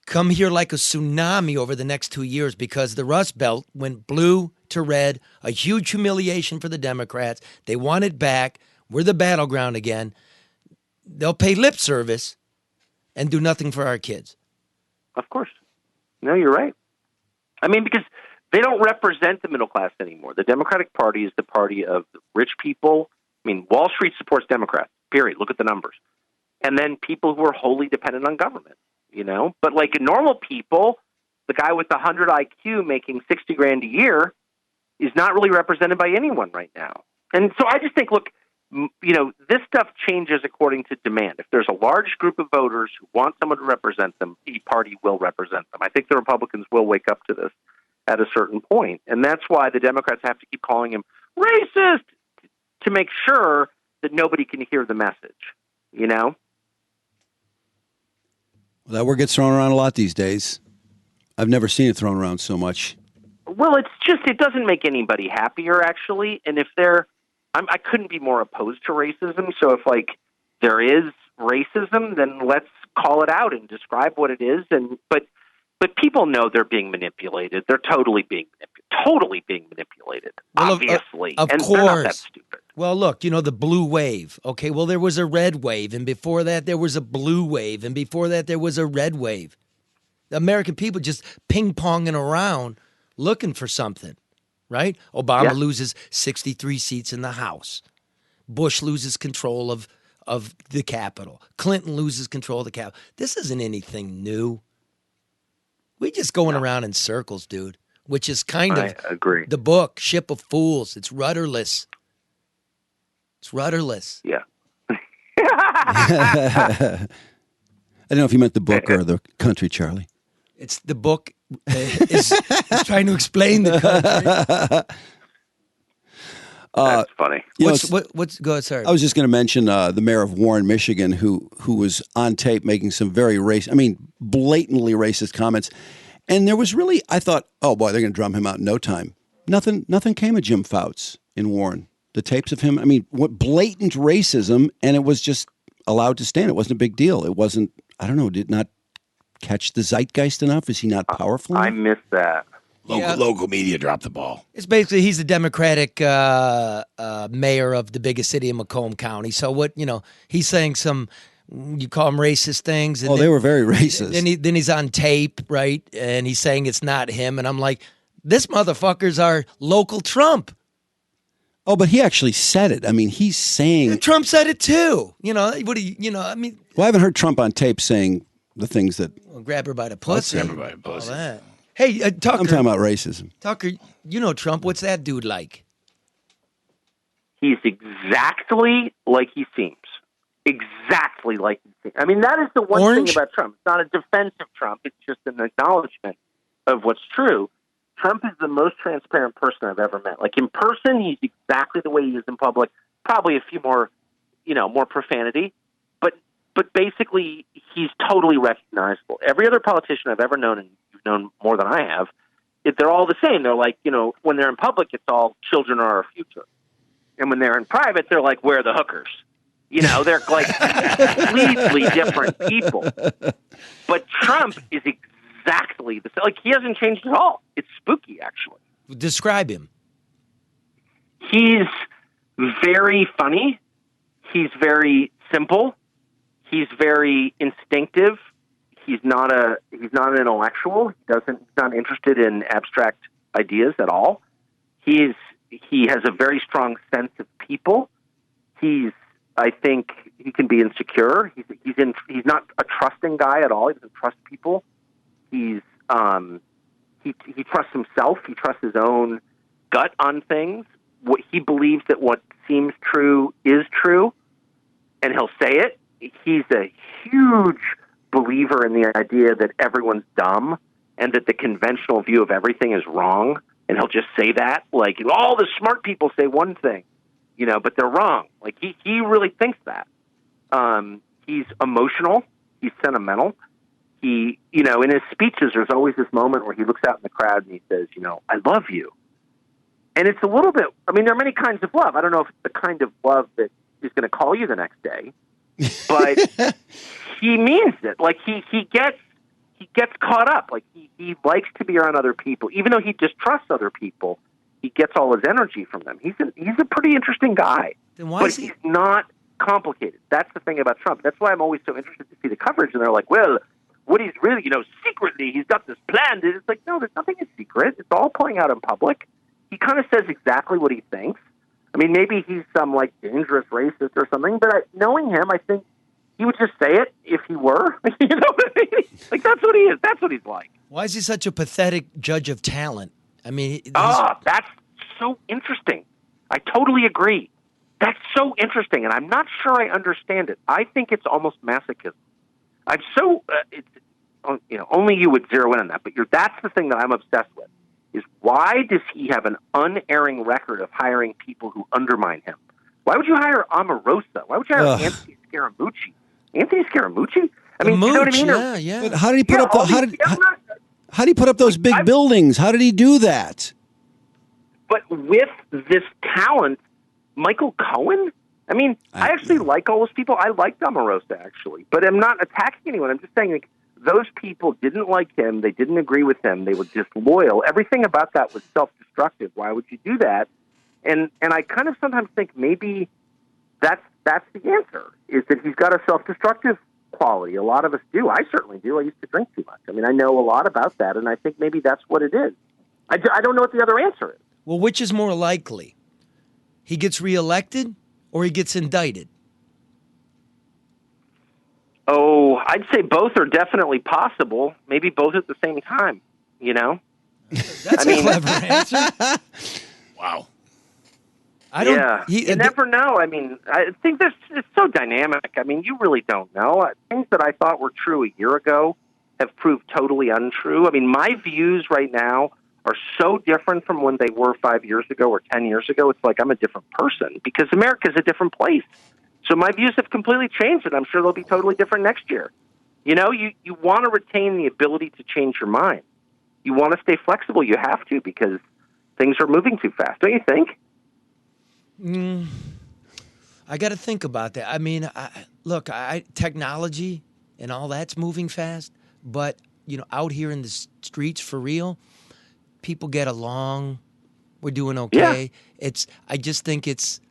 come here like a tsunami over the next 2 years because the Rust Belt went blue to red, a huge humiliation for the Democrats. They want it back. We're the battleground again. They'll pay lip service and do nothing for our kids. Of course. No, you're right. Because they don't represent the middle class anymore. The Democratic Party is the party of the rich people. Wall Street supports Democrats, period. Look at the numbers. And then people who are wholly dependent on government, But normal people, the guy with the 100 IQ making $60,000 a year is not really represented by anyone right now. And so I just think, look, this stuff changes according to demand. If there's a large group of voters who want someone to represent them, the party will represent them. I think the Republicans will wake up to this at a certain point. And that's why the Democrats have to keep calling him racist to make sure that nobody can hear the message, Well, that word gets thrown around a lot these days. I've never seen it thrown around so much. Well, it doesn't make anybody happier, actually. And if I couldn't be more opposed to racism. So if there is racism, then let's call it out and describe what it is. But people know they're being manipulated. They're totally being manipulated, well, obviously. Of and course. They're not that stupid. Well, look, the blue wave. Okay, well, there was a red wave, and before that there was a blue wave, and before that there was a red wave. The American people just ping-ponging around looking for something. right? Obama Yeah. loses 63 seats in the House. Bush loses control of the Capitol. Clinton loses control of the Capitol. This isn't anything new. We're just going around in circles, dude, which is kind of agree. the book, Ship of Fools. It's rudderless. It's rudderless. Yeah. I don't know if you meant the book or the country, Charlie. It's the book is trying to explain the country. That's funny. What's go ahead, sorry. I was just going to mention the mayor of Warren, Michigan, who was on tape making some very blatantly racist comments. And there was really, I thought, oh boy, they're going to drum him out in no time. Nothing came of Jim Fouts in Warren. The tapes of him, what blatant racism, and it was just allowed to stand. It wasn't a big deal. It wasn't, I don't know, did not catch the zeitgeist enough? Is he not powerful enough? I missed that. Local media dropped the ball. It's basically he's the Democratic mayor of the biggest city in Macomb County. So he's saying some, you call them racist things. And they were very racist. Then he's on tape, right? And he's saying it's not him. And I'm like, this motherfucker's our local Trump. Oh, but he actually said it. He's saying... And Trump said it too. Well, I haven't heard Trump on tape saying the things that... Well, grab her by the pussy. Grab her by the pussy. All that. Hey, Tucker. I'm talking about racism. Tucker, you know Trump. What's that dude like? He's exactly like he seems. Exactly like he seems. That is the one thing about Trump. It's not a defense of Trump. It's just an acknowledgement of what's true. Trump is the most transparent person I've ever met. Like in person, he's exactly the way he is in public. Probably a few more, more profanity, but basically he's totally recognizable. Every other politician I've ever known, and you've known more than I have, they're all the same. They're like, when they're in public, it's all children are our future, and when they're in private, they're like, where are the hookers? They're like completely different people. But Trump is exactly the same. Like, he hasn't changed at all. It's spooky, actually. Describe him. He's very funny. He's very simple. He's very instinctive. He's not an intellectual. He's not interested in abstract ideas at all. He has a very strong sense of people. I think he can be insecure. He's not a trusting guy at all. He doesn't trust people. He trusts himself. He trusts his own gut on things. He believes that what seems true is true, and he'll say it. He's a huge believer in the idea that everyone's dumb and that the conventional view of everything is wrong, and he'll just say that. Like, all the smart people say one thing, but they're wrong. Like, he really thinks that. He's emotional. He's sentimental. He, in his speeches, there's always this moment where he looks out in the crowd and he says, I love you. And it's a little bit, there are many kinds of love. I don't know if it's the kind of love that is going to call you the next day, but he means it. Like, he gets caught up. Like, he likes to be around other people. Even though he distrusts other people, he gets all his energy from them. He's a pretty interesting guy. Then why is he... he's not complicated. That's the thing about Trump. That's why I'm always so interested to see the coverage. And they're like, well, what he's really, secretly, he's got this plan. It's like, no, there's nothing in secret. It's all playing out in public. He kind of says exactly what he thinks. Maybe he's some, dangerous racist or something, but knowing him, I think he would just say it if he were. You know what I mean? Like, that's what he is. That's what he's like. Why is he such a pathetic judge of talent? That's so interesting. I totally agree. That's so interesting, and I'm not sure I understand it. I think it's almost masochism. Only you would zero in on that, but that's the thing that I'm obsessed with, is why does he have an unerring record of hiring people who undermine him? Why would you hire Omarosa? Why would you hire Anthony Scaramucci? Anthony Scaramucci? You know what I mean? Yeah. But how did he put up how did he put up those big buildings? How did he do that? But with this talent, Michael Cohen? I actually like all those people. I like Omarosa, actually. But I'm not attacking anyone. I'm just saying, those people didn't like him. They didn't agree with him. They were disloyal. Everything about that was self-destructive. Why would you do that? And I kind of sometimes think maybe that's the answer, is that he's got a self-destructive quality. A lot of us do. I certainly do. I used to drink too much. I know a lot about that, and I think maybe that's what it is. I don't know what the other answer is. Well, which is more likely? He gets reelected or he gets indicted? Oh, I'd say both are definitely possible. Maybe both at the same time, you know? That's a clever answer. Wow. You never know. I mean, I think it's so dynamic. I mean, you really don't know. Things that I thought were true a year ago have proved totally untrue. I mean, my views right now are so different from when they were 5 years ago or 10 years ago. It's like I'm a different person because America's a different place. So my views have completely changed, and I'm sure they'll be totally different next year. You know, you want to retain the ability to change your mind. You want to stay flexible. You have to because things are moving too fast. Don't you think? I got to think about that. I mean, technology and all that's moving fast, but, you know, out here in the streets for real, people get along. We're doing okay. Yeah. I just think it's,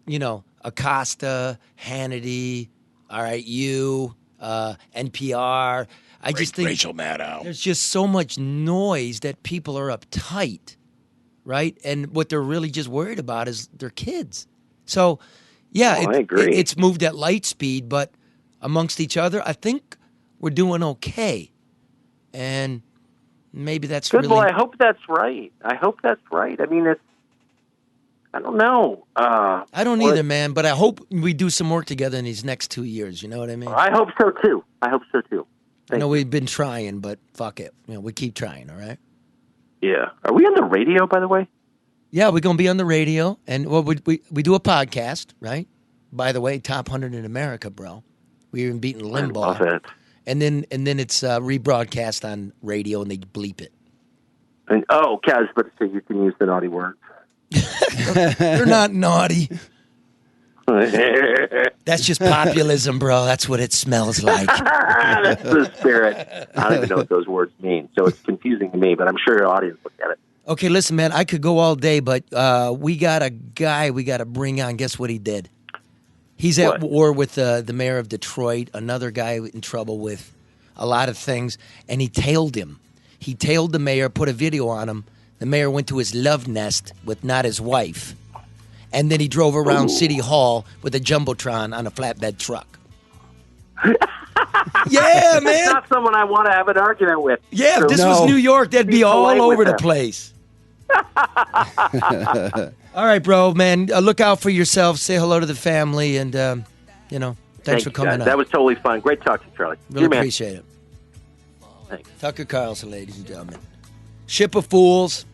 you know, Acosta, Hannity, all right, you, NPR. I just think Rachel Maddow. There's just so much noise that people are uptight, right? And what they're really just worried about is their kids. So, yeah, I agree. It's moved at light speed, but amongst each other, I think we're doing okay. And maybe that's good. Really... Well, I hope that's right. I mean, I don't know. I don't either, man, but I hope we do some work together in these next 2 years. You know what I mean? I hope so, too. I know we've been trying, but fuck it. You know, we keep trying, all right? Yeah. Are we on the radio, by the way? Yeah, we're going to be on the radio, and we do a podcast, right? By the way, top 100 in America, bro. We're even beating Limbaugh. I love it. And then it's rebroadcast on radio, and they bleep it. And okay, I was about to say you can use the naughty words. They're not naughty. That's just populism, bro. That's what it smells like. That's the spirit. I don't even know what those words mean, so it's confusing to me, but I'm sure your audience will get it. Okay, listen, man, I could go all day, but we got a guy we got to bring on. Guess what he did? He's at war with the mayor of Detroit, another guy in trouble with a lot of things, and he tailed him. He tailed the mayor, put a video on him. The mayor went to his love nest with not his wife. And then he drove around City Hall with a Jumbotron on a flatbed truck. Yeah, man. It's not someone I want to have an argument with. Yeah, if this was New York, that'd be all over the place. All right, bro, man. Look out for yourself. Say hello to the family. And, thanks for coming on. That was totally fun. Great talking to you, Charlie. Really appreciate it. Thanks. Tucker Carlson, ladies and gentlemen. Ship of Fools.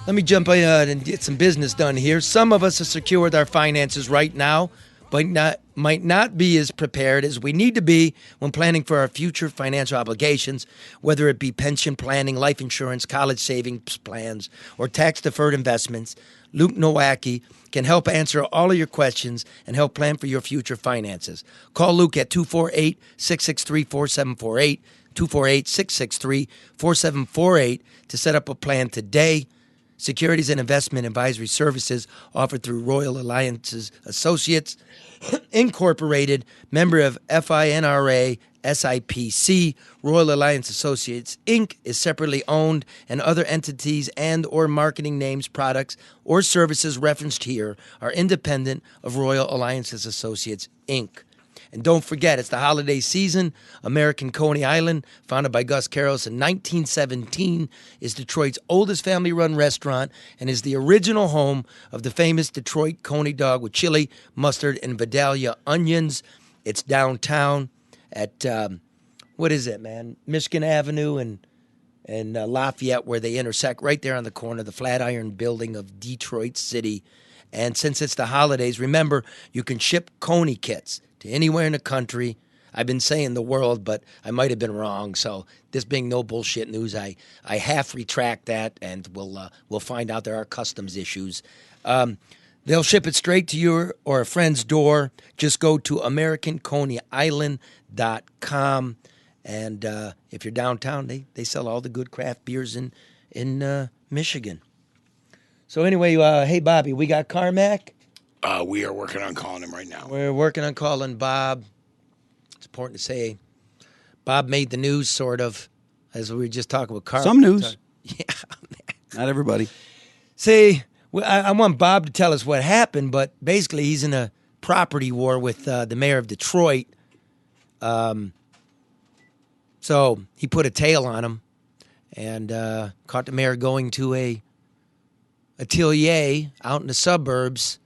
Let me jump in and get some business done here. Some of us have secured our finances right now, but might not be as prepared as we need to be when planning for our future financial obligations, whether it be pension planning, life insurance, college savings plans, or tax-deferred investments. Luke Nowacki can help answer all of your questions and help plan for your future finances. Call Luke at 248-663-4748, 248-663-4748 to set up a plan today. Securities and investment advisory services offered through Royal Alliances Associates, Incorporated, member of FINRA, SIPC. Royal Alliance Associates, Inc. is separately owned, and other entities and or marketing names, products, or services referenced here are independent of Royal Alliances Associates, Inc. And don't forget, it's the holiday season. American Coney Island, founded by Gus Karros in 1917, is Detroit's oldest family-run restaurant and is the original home of the famous Detroit Coney dog with chili, mustard, and Vidalia onions. It's downtown at, Michigan Avenue and Lafayette, where they intersect right there on the corner, the Flatiron Building of Detroit City. And since it's the holidays, remember, you can ship Coney kits to anywhere in the country. I've been saying the world, but I might have been wrong. So this being no bullshit news, I half retract that, and we'll find out there are customs issues. They'll ship it straight to your or a friend's door. Just go to AmericanConeyIsland.com, and if you're downtown, they sell all the good craft beers in Michigan. So anyway, hey Bobby, we got Carmack. We are working on calling him right now. We're working on calling Bob. It's important to say Bob made the news, sort of, as we were just talking with Carl. Some news. Yeah. Not everybody. See, I want Bob to tell us what happened, but basically he's in a property war with the mayor of Detroit. So he put a tail on him and caught the mayor going to a atelier out in the suburbs.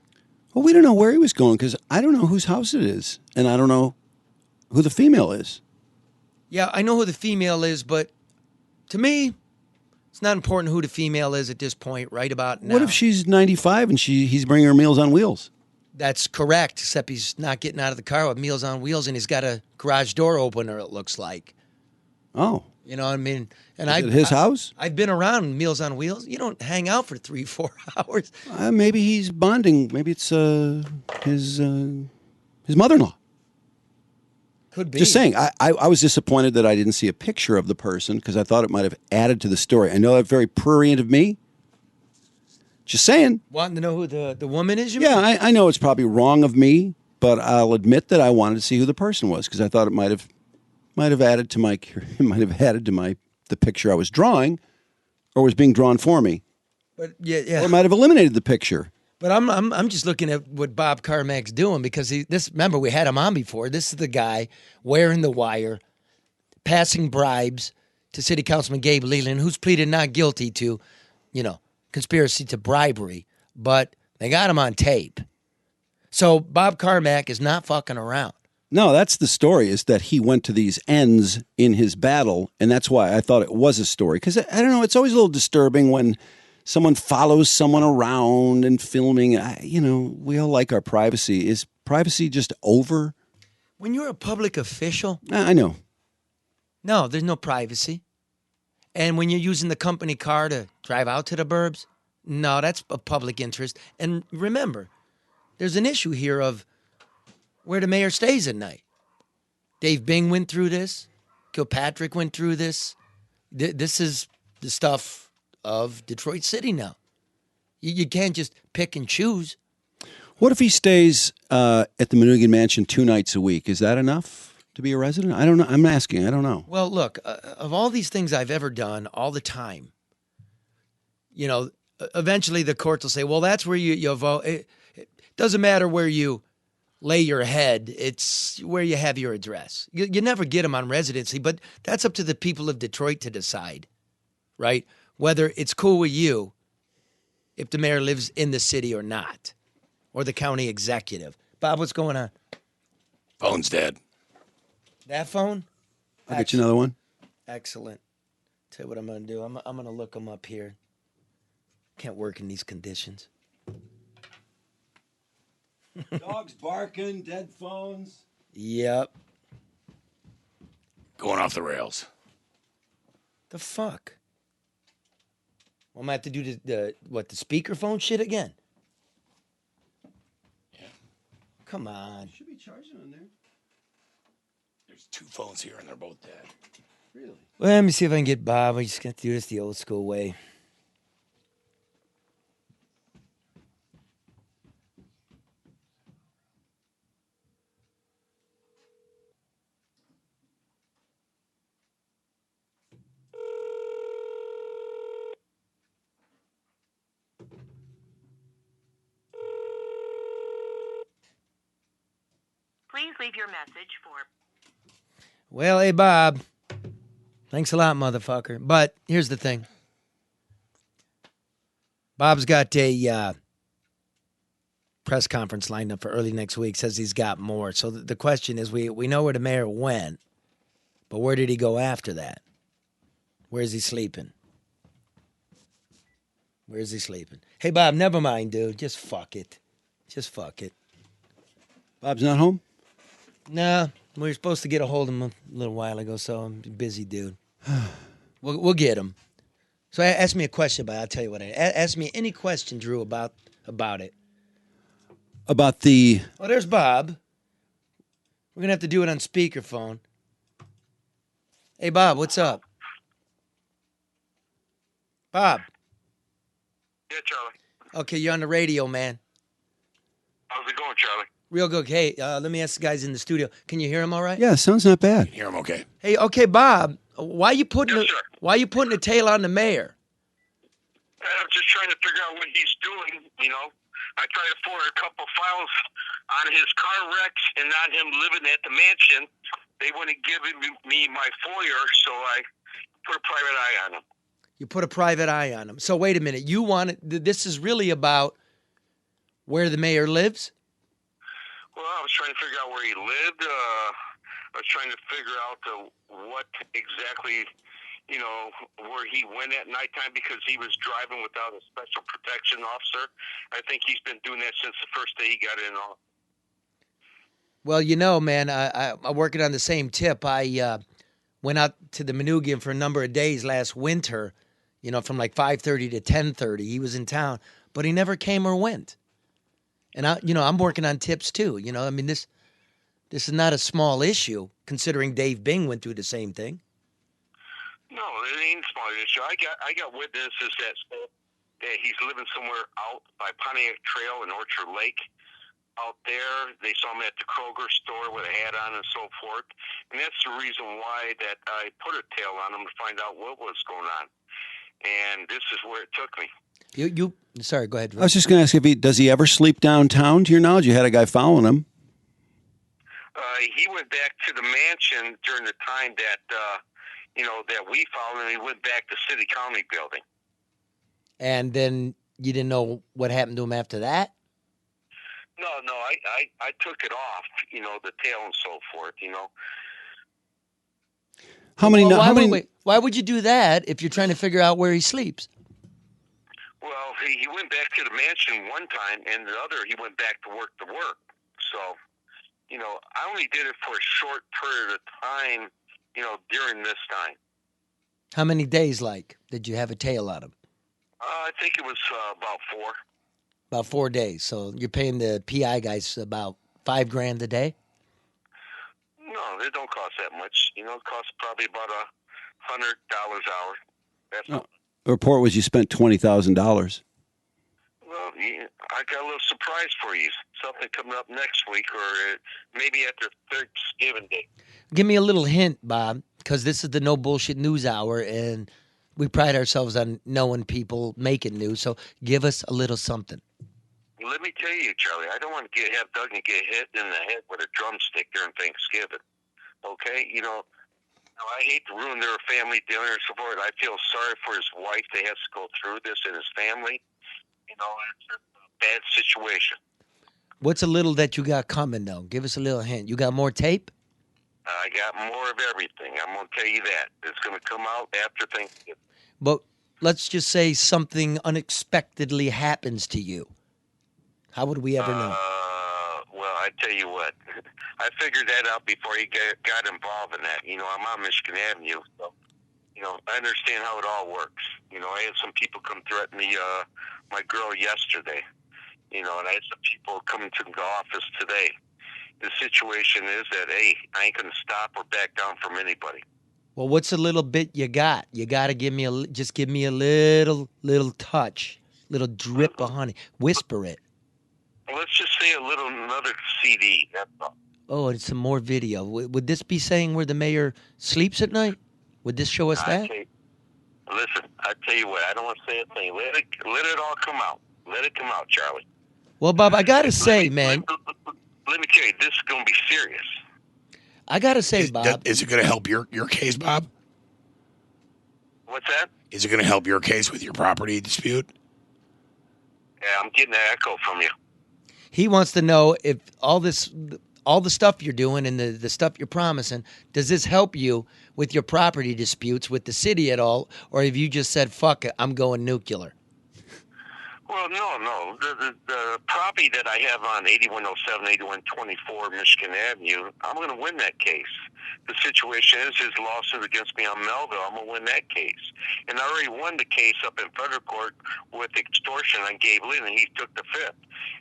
Well, we don't know where he was going because I don't know whose house it is, and I don't know who the female is. Yeah, I know who the female is, but to me, it's not important who the female is at this point, right about now. What if she's 95 and he's bringing her Meals on Wheels? That's correct, except he's not getting out of the car with Meals on Wheels, and he's got a garage door opener, it looks like. Oh. You know what I mean? And is it his house? I've been around Meals on Wheels. You don't hang out for 3-4 hours. Maybe he's bonding. Maybe it's his mother-in-law. Could be. Just saying, I was disappointed that I didn't see a picture of the person because I thought it might have added to the story. I know that's very prurient of me. Just saying. Wanting to know who the woman is, you mean? Yeah, I know it's probably wrong of me, but I'll admit that I wanted to see who the person was because I thought it might have added to the picture I was drawing or was being drawn for me. But yeah. Or it might have eliminated the picture. But I'm just looking at what Bob Carmack's doing because remember we had him on before. This is the guy wearing the wire, passing bribes to City Councilman Gabe Leland, who's pleaded not guilty to, conspiracy to bribery. But they got him on tape. So Bob Carmack is not fucking around. No, that's the story, is that he went to these ends in his battle, and that's why I thought it was a story. Because, I don't know, it's always a little disturbing when someone follows someone around and filming. We all like our privacy. Is privacy just over? When you're a public official? I know. No, there's no privacy. And when you're using the company car to drive out to the burbs? No, that's a public interest. And remember, there's an issue here of where the mayor stays at night. Dave Bing went through this. Kilpatrick went through this. This is the stuff of Detroit City now. You can't just pick and choose. What if he stays at the Manoogian Mansion 2 nights a week? Is that enough to be a resident? I don't know. I'm asking. I don't know. Well, look, of all these things I've ever done all the time, eventually the courts will say, well, that's where you vote. It doesn't matter where you lay your head. It's where you have your address. You never get them on residency, but that's up to the people of Detroit to decide, right? Whether it's cool with you if the mayor lives in the city or not, or the county executive. Bob, what's going on? Phone's dead. That phone? I'll get you another one. Excellent. Tell you what I'm going to do. I'm going to look them up here. Can't work in these conditions. Dogs barking, dead phones. Yep. Going off the rails. The fuck? Well, I'm going to have to do the speakerphone shit again? Yeah. Come on. Should be charging on there. There's 2 phones here and they're both dead. Really? Well, let me see if I can get Bob. We just got to do this the old school way. Please leave your message for... Well, hey, Bob. Thanks a lot, motherfucker. But here's the thing. Bob's got a press conference lined up for early next week. Says he's got more. So the question is, we know where the mayor went, but where did he go after that? Where's he sleeping? Where's he sleeping? Hey, Bob, never mind, dude. Just fuck it. Just fuck it. Bob's not home? Nah, we were supposed to get a hold of him a little while ago, so I'm busy, dude. We'll get him. So ask me a question about it. I'll tell you what. Ask me any question, Drew, about it. About the... Oh, there's Bob. We're going to have to do it on speakerphone. Hey, Bob, what's up? Bob. Yeah, Charlie. Okay, you're on the radio, man. How's it going, Charlie? Real good. Hey, let me ask the guys in the studio. Can you hear him all right? Yeah, sounds not bad. Hear him okay. Hey, okay, Bob. Why you putting Yes, a tail on the mayor? I'm just trying to figure out what he's doing, you know. I tried to forward a couple files on his car wrecks and not him living at the mansion. They wouldn't give me my FOIA, so I put a private eye on him. You put a private eye on him. So wait a minute. You want this is really about where the mayor lives? Well, I was trying to figure out where he lived. I was trying to figure out what exactly, you know, where he went at nighttime because he was driving without a special protection officer. I think he's been doing that since the first day he got in office. Well, you know, man, I'm working on the same tip. I went out to the Manugian for a number of days last winter, you know, from like 5:30 to 10:30. He was in town, but he never came or went. And I'm working on tips too. You know, I mean, this is not a small issue considering Dave Bing went through the same thing. No, it ain't a small issue. I got witnesses that he's living somewhere out by Pontiac Trail in Orchard Lake. Out there, they saw him at the Kroger store with a hat on and so forth. And that's the reason why that I put a tail on him to find out what was going on. And this is where it took me. Sorry, go ahead. I was just going to ask does he ever sleep downtown? To your knowledge, you had a guy following him. He went back to the mansion during the time that that we followed him. He went back to City County building. And then you didn't know what happened to him after that? No, I took it off, you know, the tail and so forth, you know. Why would you do that if you're trying to figure out where he sleeps? Well, he went back to the mansion one time, and the other he went back to work. So, you know, I only did it for a short period of time, you know, during this time. How many days, did you have a tail on him? I think it was about 4. About 4 days. So you're paying the PI guys about $5,000 a day? No, it don't cost that much. You know, it costs probably about $100 an hour. That's all. The report was you spent $20,000. Well, yeah, I got a little surprise for you. Something coming up next week or maybe after Thanksgiving Day. Give me a little hint, Bob, because this is the No Bullshit News Hour, and we pride ourselves on knowing people making news. So give us a little something. Let me tell you, Charlie, I don't want to have Dougie get hit in the head with a drumstick during Thanksgiving. Okay? You know, I hate to ruin their family dinner and so forth. I feel sorry for his wife that has to go through this and his family. You know, it's a bad situation. What's a little that you got coming, though? Give us a little hint. You got more tape? I got more of everything. I'm going to tell you that. It's going to come out after Thanksgiving. But let's just say something unexpectedly happens to you. How would we ever know? Well, I tell you what. I figured that out before he got involved in that. You know, I'm on Michigan Avenue, so, you know, I understand how it all works. You know, I had some people come threaten me, my girl yesterday. You know, and I had some people coming to the office today. The situation is that, hey, I ain't going to stop or back down from anybody. Well, what's a little bit you got? You got to give me a little touch, little drip of honey. Whisper it. Let's just say another CD. That's all. Oh, and some more video. Would this be saying where the mayor sleeps at night? Would this show us that? Listen, I tell you what. I don't want to say a thing. Let it all come out. Let it come out, Charlie. Well, Bob, I gotta say, man. Let me tell you, this is going to be serious. I gotta say, Bob. Is it going to help your case, Bob? What's that? Is it going to help your case with your property dispute? Yeah, I'm getting an echo from you. He wants to know if all the stuff you're doing and the stuff you're promising, does this help you with your property disputes with the city at all, or have you just said, fuck it, I'm going nuclear? Well, no. The property that I have on 8107, 8124 Michigan Avenue, I'm going to win that case. The situation is his lawsuit against me on Melville, I'm going to win that case. And I already won the case up in federal court with extortion on Gabe Lynn, and he took the fifth.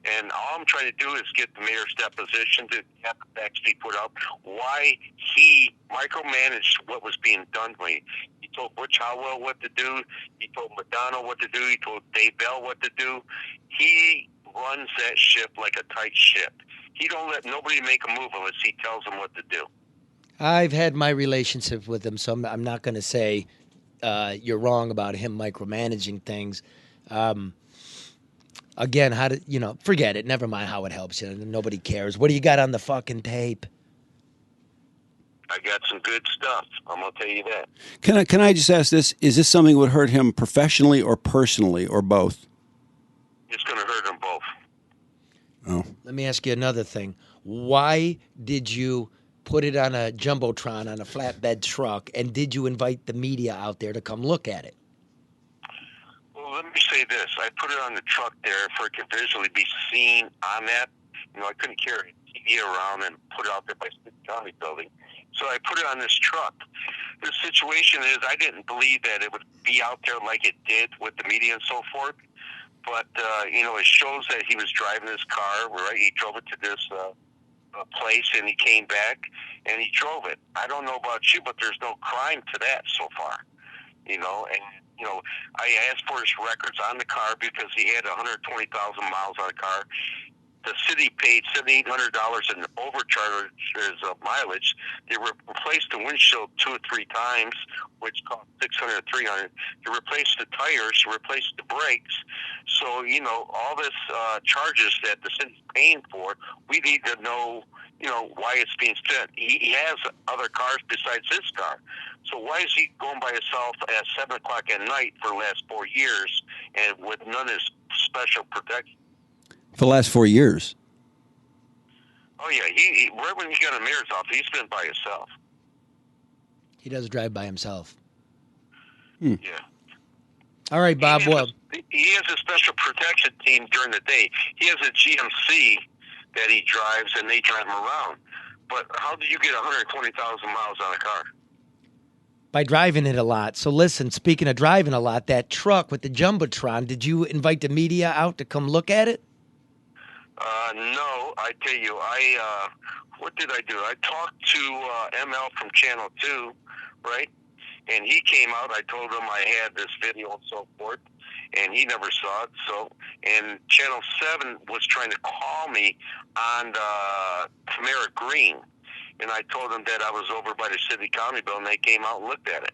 And all I'm trying to do is get the mayor's deposition to have the facts be put up, why he micromanaged what was being done to me. He told Butch Howell what to do. He told Madonna what to do. He told Dave Bell what to do. He runs that ship like a tight ship. He don't let nobody make a move unless he tells them what to do. I've had my relationship with him, so I'm not going to say you're wrong about him micromanaging things. Again, forget it. Never mind how it helps you. Nobody cares. What do you got on the fucking tape? I got some good stuff. I'm going to tell you that. Can I just ask this? Is this something that would hurt him professionally or personally or both? It's going to hurt him both. Oh. Let me ask you another thing. Why did you put it on a Jumbotron on a flatbed truck, and did you invite the media out there to come look at it? Well, let me say this. I put it on the truck there for it to visually be seen on that. I couldn't carry a TV around and put it out there by the county building. So I put it on this truck. The situation is I didn't believe that it would be out there like it did with the media and so forth. But, it shows that he was driving his car, right? He drove it to this place, and he came back, and he drove it. I don't know about you, but there's no crime to that so far, I asked for his records on the car because he had 120,000 miles on the car. The city paid $7,800 in overcharges of mileage. They replaced the windshield 2 or 3 times, which cost $600 or $300. They replaced the tires, replaced the brakes. So, all this charges that the city's paying for, we need to know, why it's being spent. He has other cars besides his car. So why is he going by himself at 7 o'clock at night for the last 4 years and with none of his special protection? For the last 4 years? Oh, yeah. He right when he got a mayor's office, he's been by himself. He does drive by himself. Yeah. All right, Bob. He has a special protection team during the day. He has a GMC that he drives, and they drive him around. But how do you get 120,000 miles on a car? By driving it a lot. So listen, speaking of driving a lot, that truck with the Jumbotron, did you invite the media out to come look at it? No, I tell you, what did I do? I talked to ML from Channel 2, right? And he came out. I told him I had this video and so forth, and he never saw it. And Channel 7 was trying to call me on Tamara Green, and I told them that I was over by the city county building. They came out and looked at it,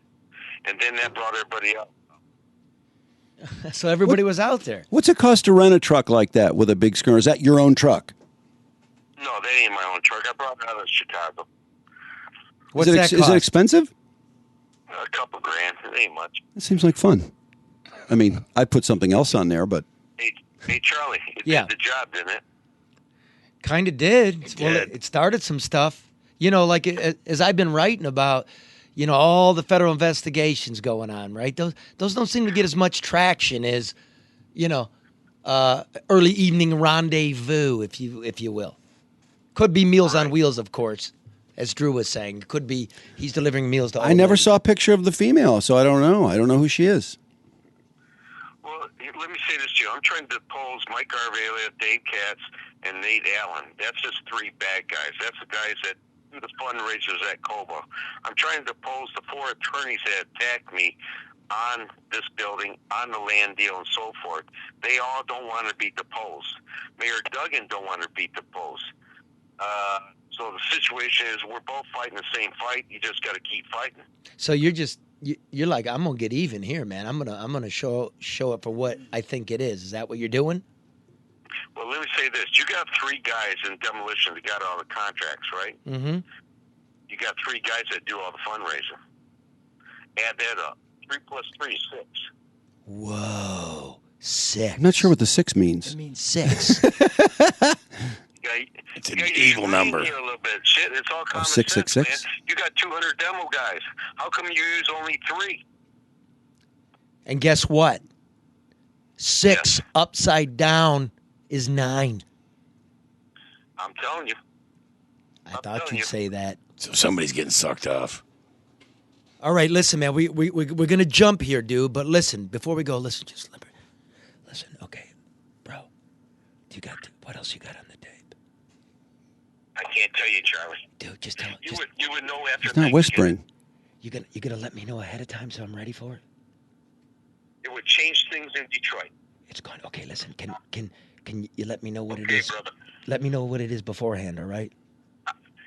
and then that brought everybody up. So everybody was out there. What's it cost to rent a truck like that with a big screen? Is that your own truck? No, that ain't my own truck. I brought it out of Chicago. What's that cost? Is it expensive? A couple grand. It ain't much. It seems like fun. I mean, I'd put something else on there, but... Hey Charlie, it did the job, didn't it? Kind of did. It well, did. It started some stuff. Like as I've been writing about, all the federal investigations going on, right? Those don't seem to get as much traction as, early evening rendezvous, if you will. Could be Meals on Wheels, of course, as Drew was saying. Could be he's delivering meals to all I never ladies. saw a picture of the female, so I don't know. I don't know who she is. Well, let me say this to you. I'm trying to depose Mike Arvelia, Dave Katz, and Nate Allen. That's just 3 bad guys. That's the guys that do the fundraisers at COBA. I'm trying to depose the 4 attorneys that attacked me on this building, on the land deal, and so forth. They all don't want to be deposed. Mayor Duggan don't want to be deposed. So the situation is we're both fighting the same fight. You just got to keep fighting. So you're like, I'm gonna get even here, man. I'm gonna show it for what I think it is. Is that what you're doing? Well, let me say this. You got 3 guys in demolition that got all the contracts, right? Mm-hmm. You got 3 guys that do all the fundraising. Add that up. 3 plus 3 is 6. Whoa, 6. I'm not sure what the 6 means. It means 6. It's an evil number. Here a little bit. Shit, it's all common 666? sense, man. You got 200 demo guys. How come you use only 3? And guess what? 6 upside down is 9. I'm telling you. I thought you'd say that. So somebody's getting sucked off. All right, listen, man. We're gonna jump here, dude. But listen, before we go, listen. Okay, bro. What else you got on the tape? I can't tell you, Charlie. Dude, just tell. You would know after. It's not whispering. You gonna let me know ahead of time so I'm ready for it? It would change things in Detroit. It's going. Okay, listen. Can you let me know what it Okay, is? brother. Let me know what it is beforehand. All right.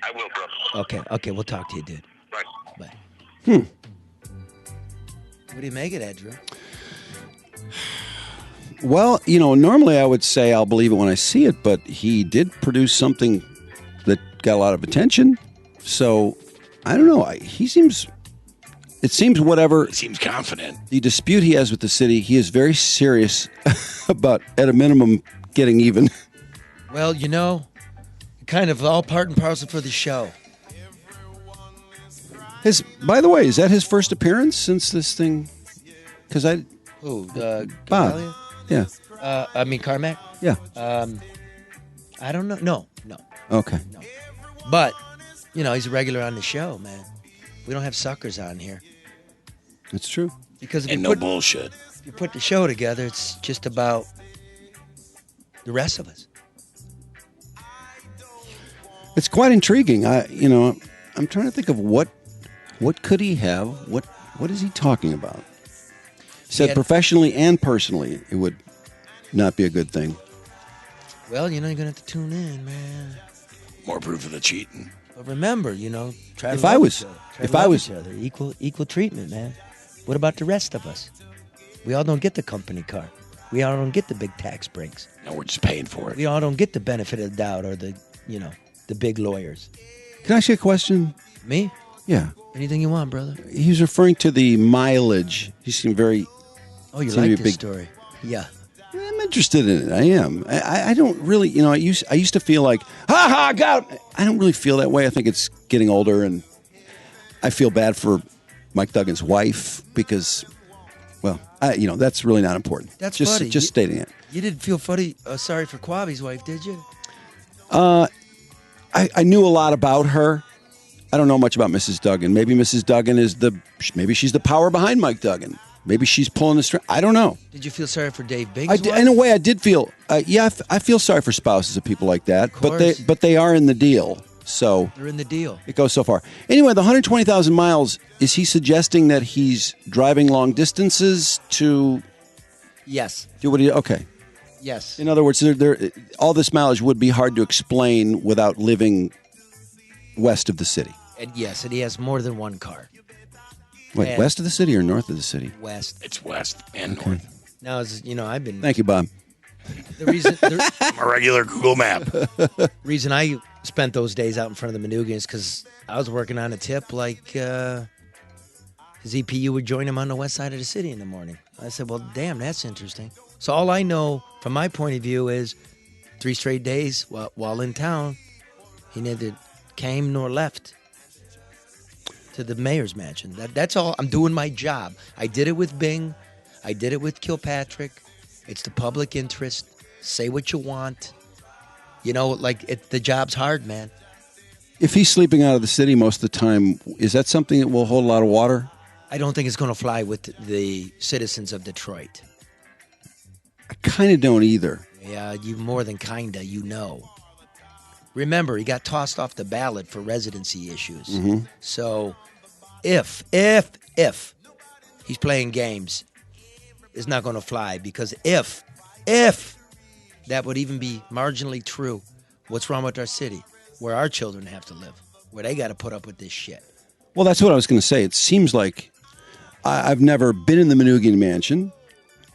I will, brother. Okay. We'll talk to you, dude. Right. Bye. What do you make of that, Drew? Well, normally I would say I'll believe it when I see it, but he did produce something that got a lot of attention. So, I don't know. It seems whatever. He seems confident. The dispute he has with the city, he is very serious about, at a minimum, getting even. Well, kind of all part and parcel for the show. By the way, is that his first appearance since this thing? Because Bob. Yeah. Carmack? Yeah. I don't know. No. Okay. No. But, he's a regular on the show, man. We don't have suckers on here. That's true. Because if bullshit. If you put the show together, it's just about the rest of us. It's quite intriguing. I'm trying to think of what could he have? What is he talking about? He said professionally and personally, it would not be a good thing. Well, you're going to have to tune in, man. More proof of the cheating. But remember, try to if I was each other. Equal treatment, man. What about the rest of us? We all don't get the company car. We all don't get the big tax breaks. No, we're just paying for it. We all don't get the benefit of the doubt or the big lawyers. Can I ask you a question? Me? Yeah. Anything you want, brother. He was referring to the mileage. He seemed very... Oh, you like this story? Yeah. I'm interested in it. I am. I don't really, I used to feel like, ha, got it. I don't really feel that way. I think it's getting older, and I feel bad for Mike Duggan's wife because, well, that's really not important. That's just funny. Just stating it. You didn't feel sorry for Quavi's wife, did you? I knew a lot about her. I don't know much about Mrs. Duggan. Maybe Mrs. Duggan maybe she's the power behind Mike Duggan. Maybe she's pulling the string. I don't know. Did you feel sorry for Dave Biggs' wife? In a way, I did feel. I feel sorry for spouses of people like that. But they are in the deal. So they're in the deal. It goes so far. Anyway, the 120,000 miles. Is he suggesting that he's driving long distances to? Yes. Do what he? Okay. Yes. In other words, all this mileage would be hard to explain without living west of the city. And yes, and he has more than one car. Wait, west of the city or north of the city? West. It's west and north. Now, I've been... Thank you, Bob. The reason... I'm a regular Google map. Reason I spent those days out in front of the Manugan is because I was working on a tip like his EPU would join him on the west side of the city in the morning. I said, well, damn, that's interesting. So all I know from my point of view is 3 straight days while in town, he neither came nor left to the mayor's mansion. That's all. I'm doing my job. I did it with Bing. I did it with Kilpatrick. It's the public interest. Say what you want. The job's hard, man. If he's sleeping out of the city most of the time, is that something that will hold a lot of water? I don't think it's going to fly with the citizens of Detroit. I kind of don't either. Yeah, you more than kinda, Remember, he got tossed off the ballot for residency issues. Mm-hmm. So, if he's playing games, it's not going to fly because if that would even be marginally true, what's wrong with our city, where our children have to live, where they got to put up with this shit? Well, that's what I was going to say. It seems like I've never been in the Manugan Mansion,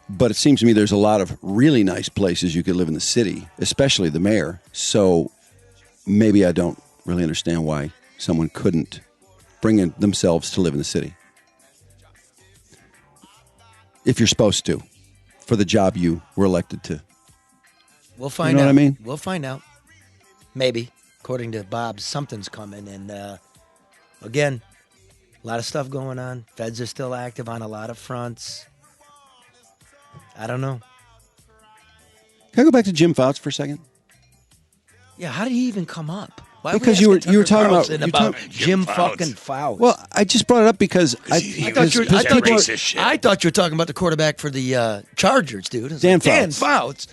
but it seems to me there's a lot of really nice places you could live in the city, especially the mayor. So maybe I don't really understand why someone couldn't bring in themselves to live in the city. If you're supposed to, for the job you were elected to. We'll find out. You know what I mean? We'll find out. Maybe. According to Bob, something's coming. And again, a lot of stuff going on. Feds are still active on a lot of fronts. I don't know. Can I go back to Jim Fouts for a second? Yeah, how did he even come up? Why because you were talking about Jim fucking Fouts. Well, I just brought it up because I thought you were talking about the quarterback for the Chargers, dude. Dan Fouts.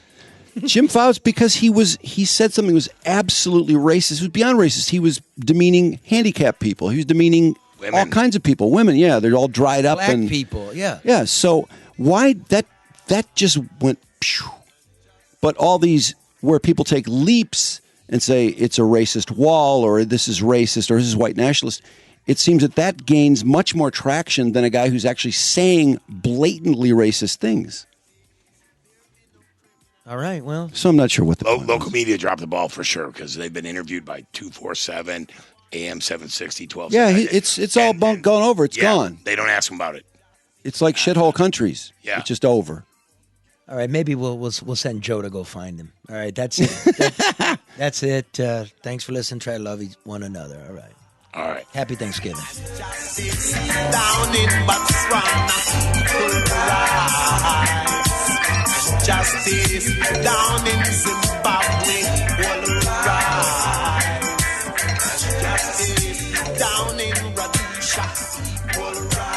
Jim Fouts, because he said something that was absolutely racist. It was beyond racist. He was demeaning handicapped people. He was demeaning women. All kinds of people. Women, yeah, they're all dried up. Black people, yeah. Yeah, so why that just went, phew. But all these where people take leaps and say it's a racist wall or this is racist or this is white nationalist, it seems that gains much more traction than a guy who's actually saying blatantly racist things. All right, well. So I'm not sure what the local media dropped the ball for sure because they've been interviewed by 247, AM 760, 12. Yeah, it's all gone over. It's gone. They don't ask him about it. It's like shithole countries. Yeah. It's just over. All right, maybe we'll send Joe to go find him. All right, that's it. That's it. Thanks for listening. Try to love one another. All right. All right. Happy Thanksgiving. Down in Botswana, justice down in Zimbabwe, will rise. Justice down in Rhodesia, will rise.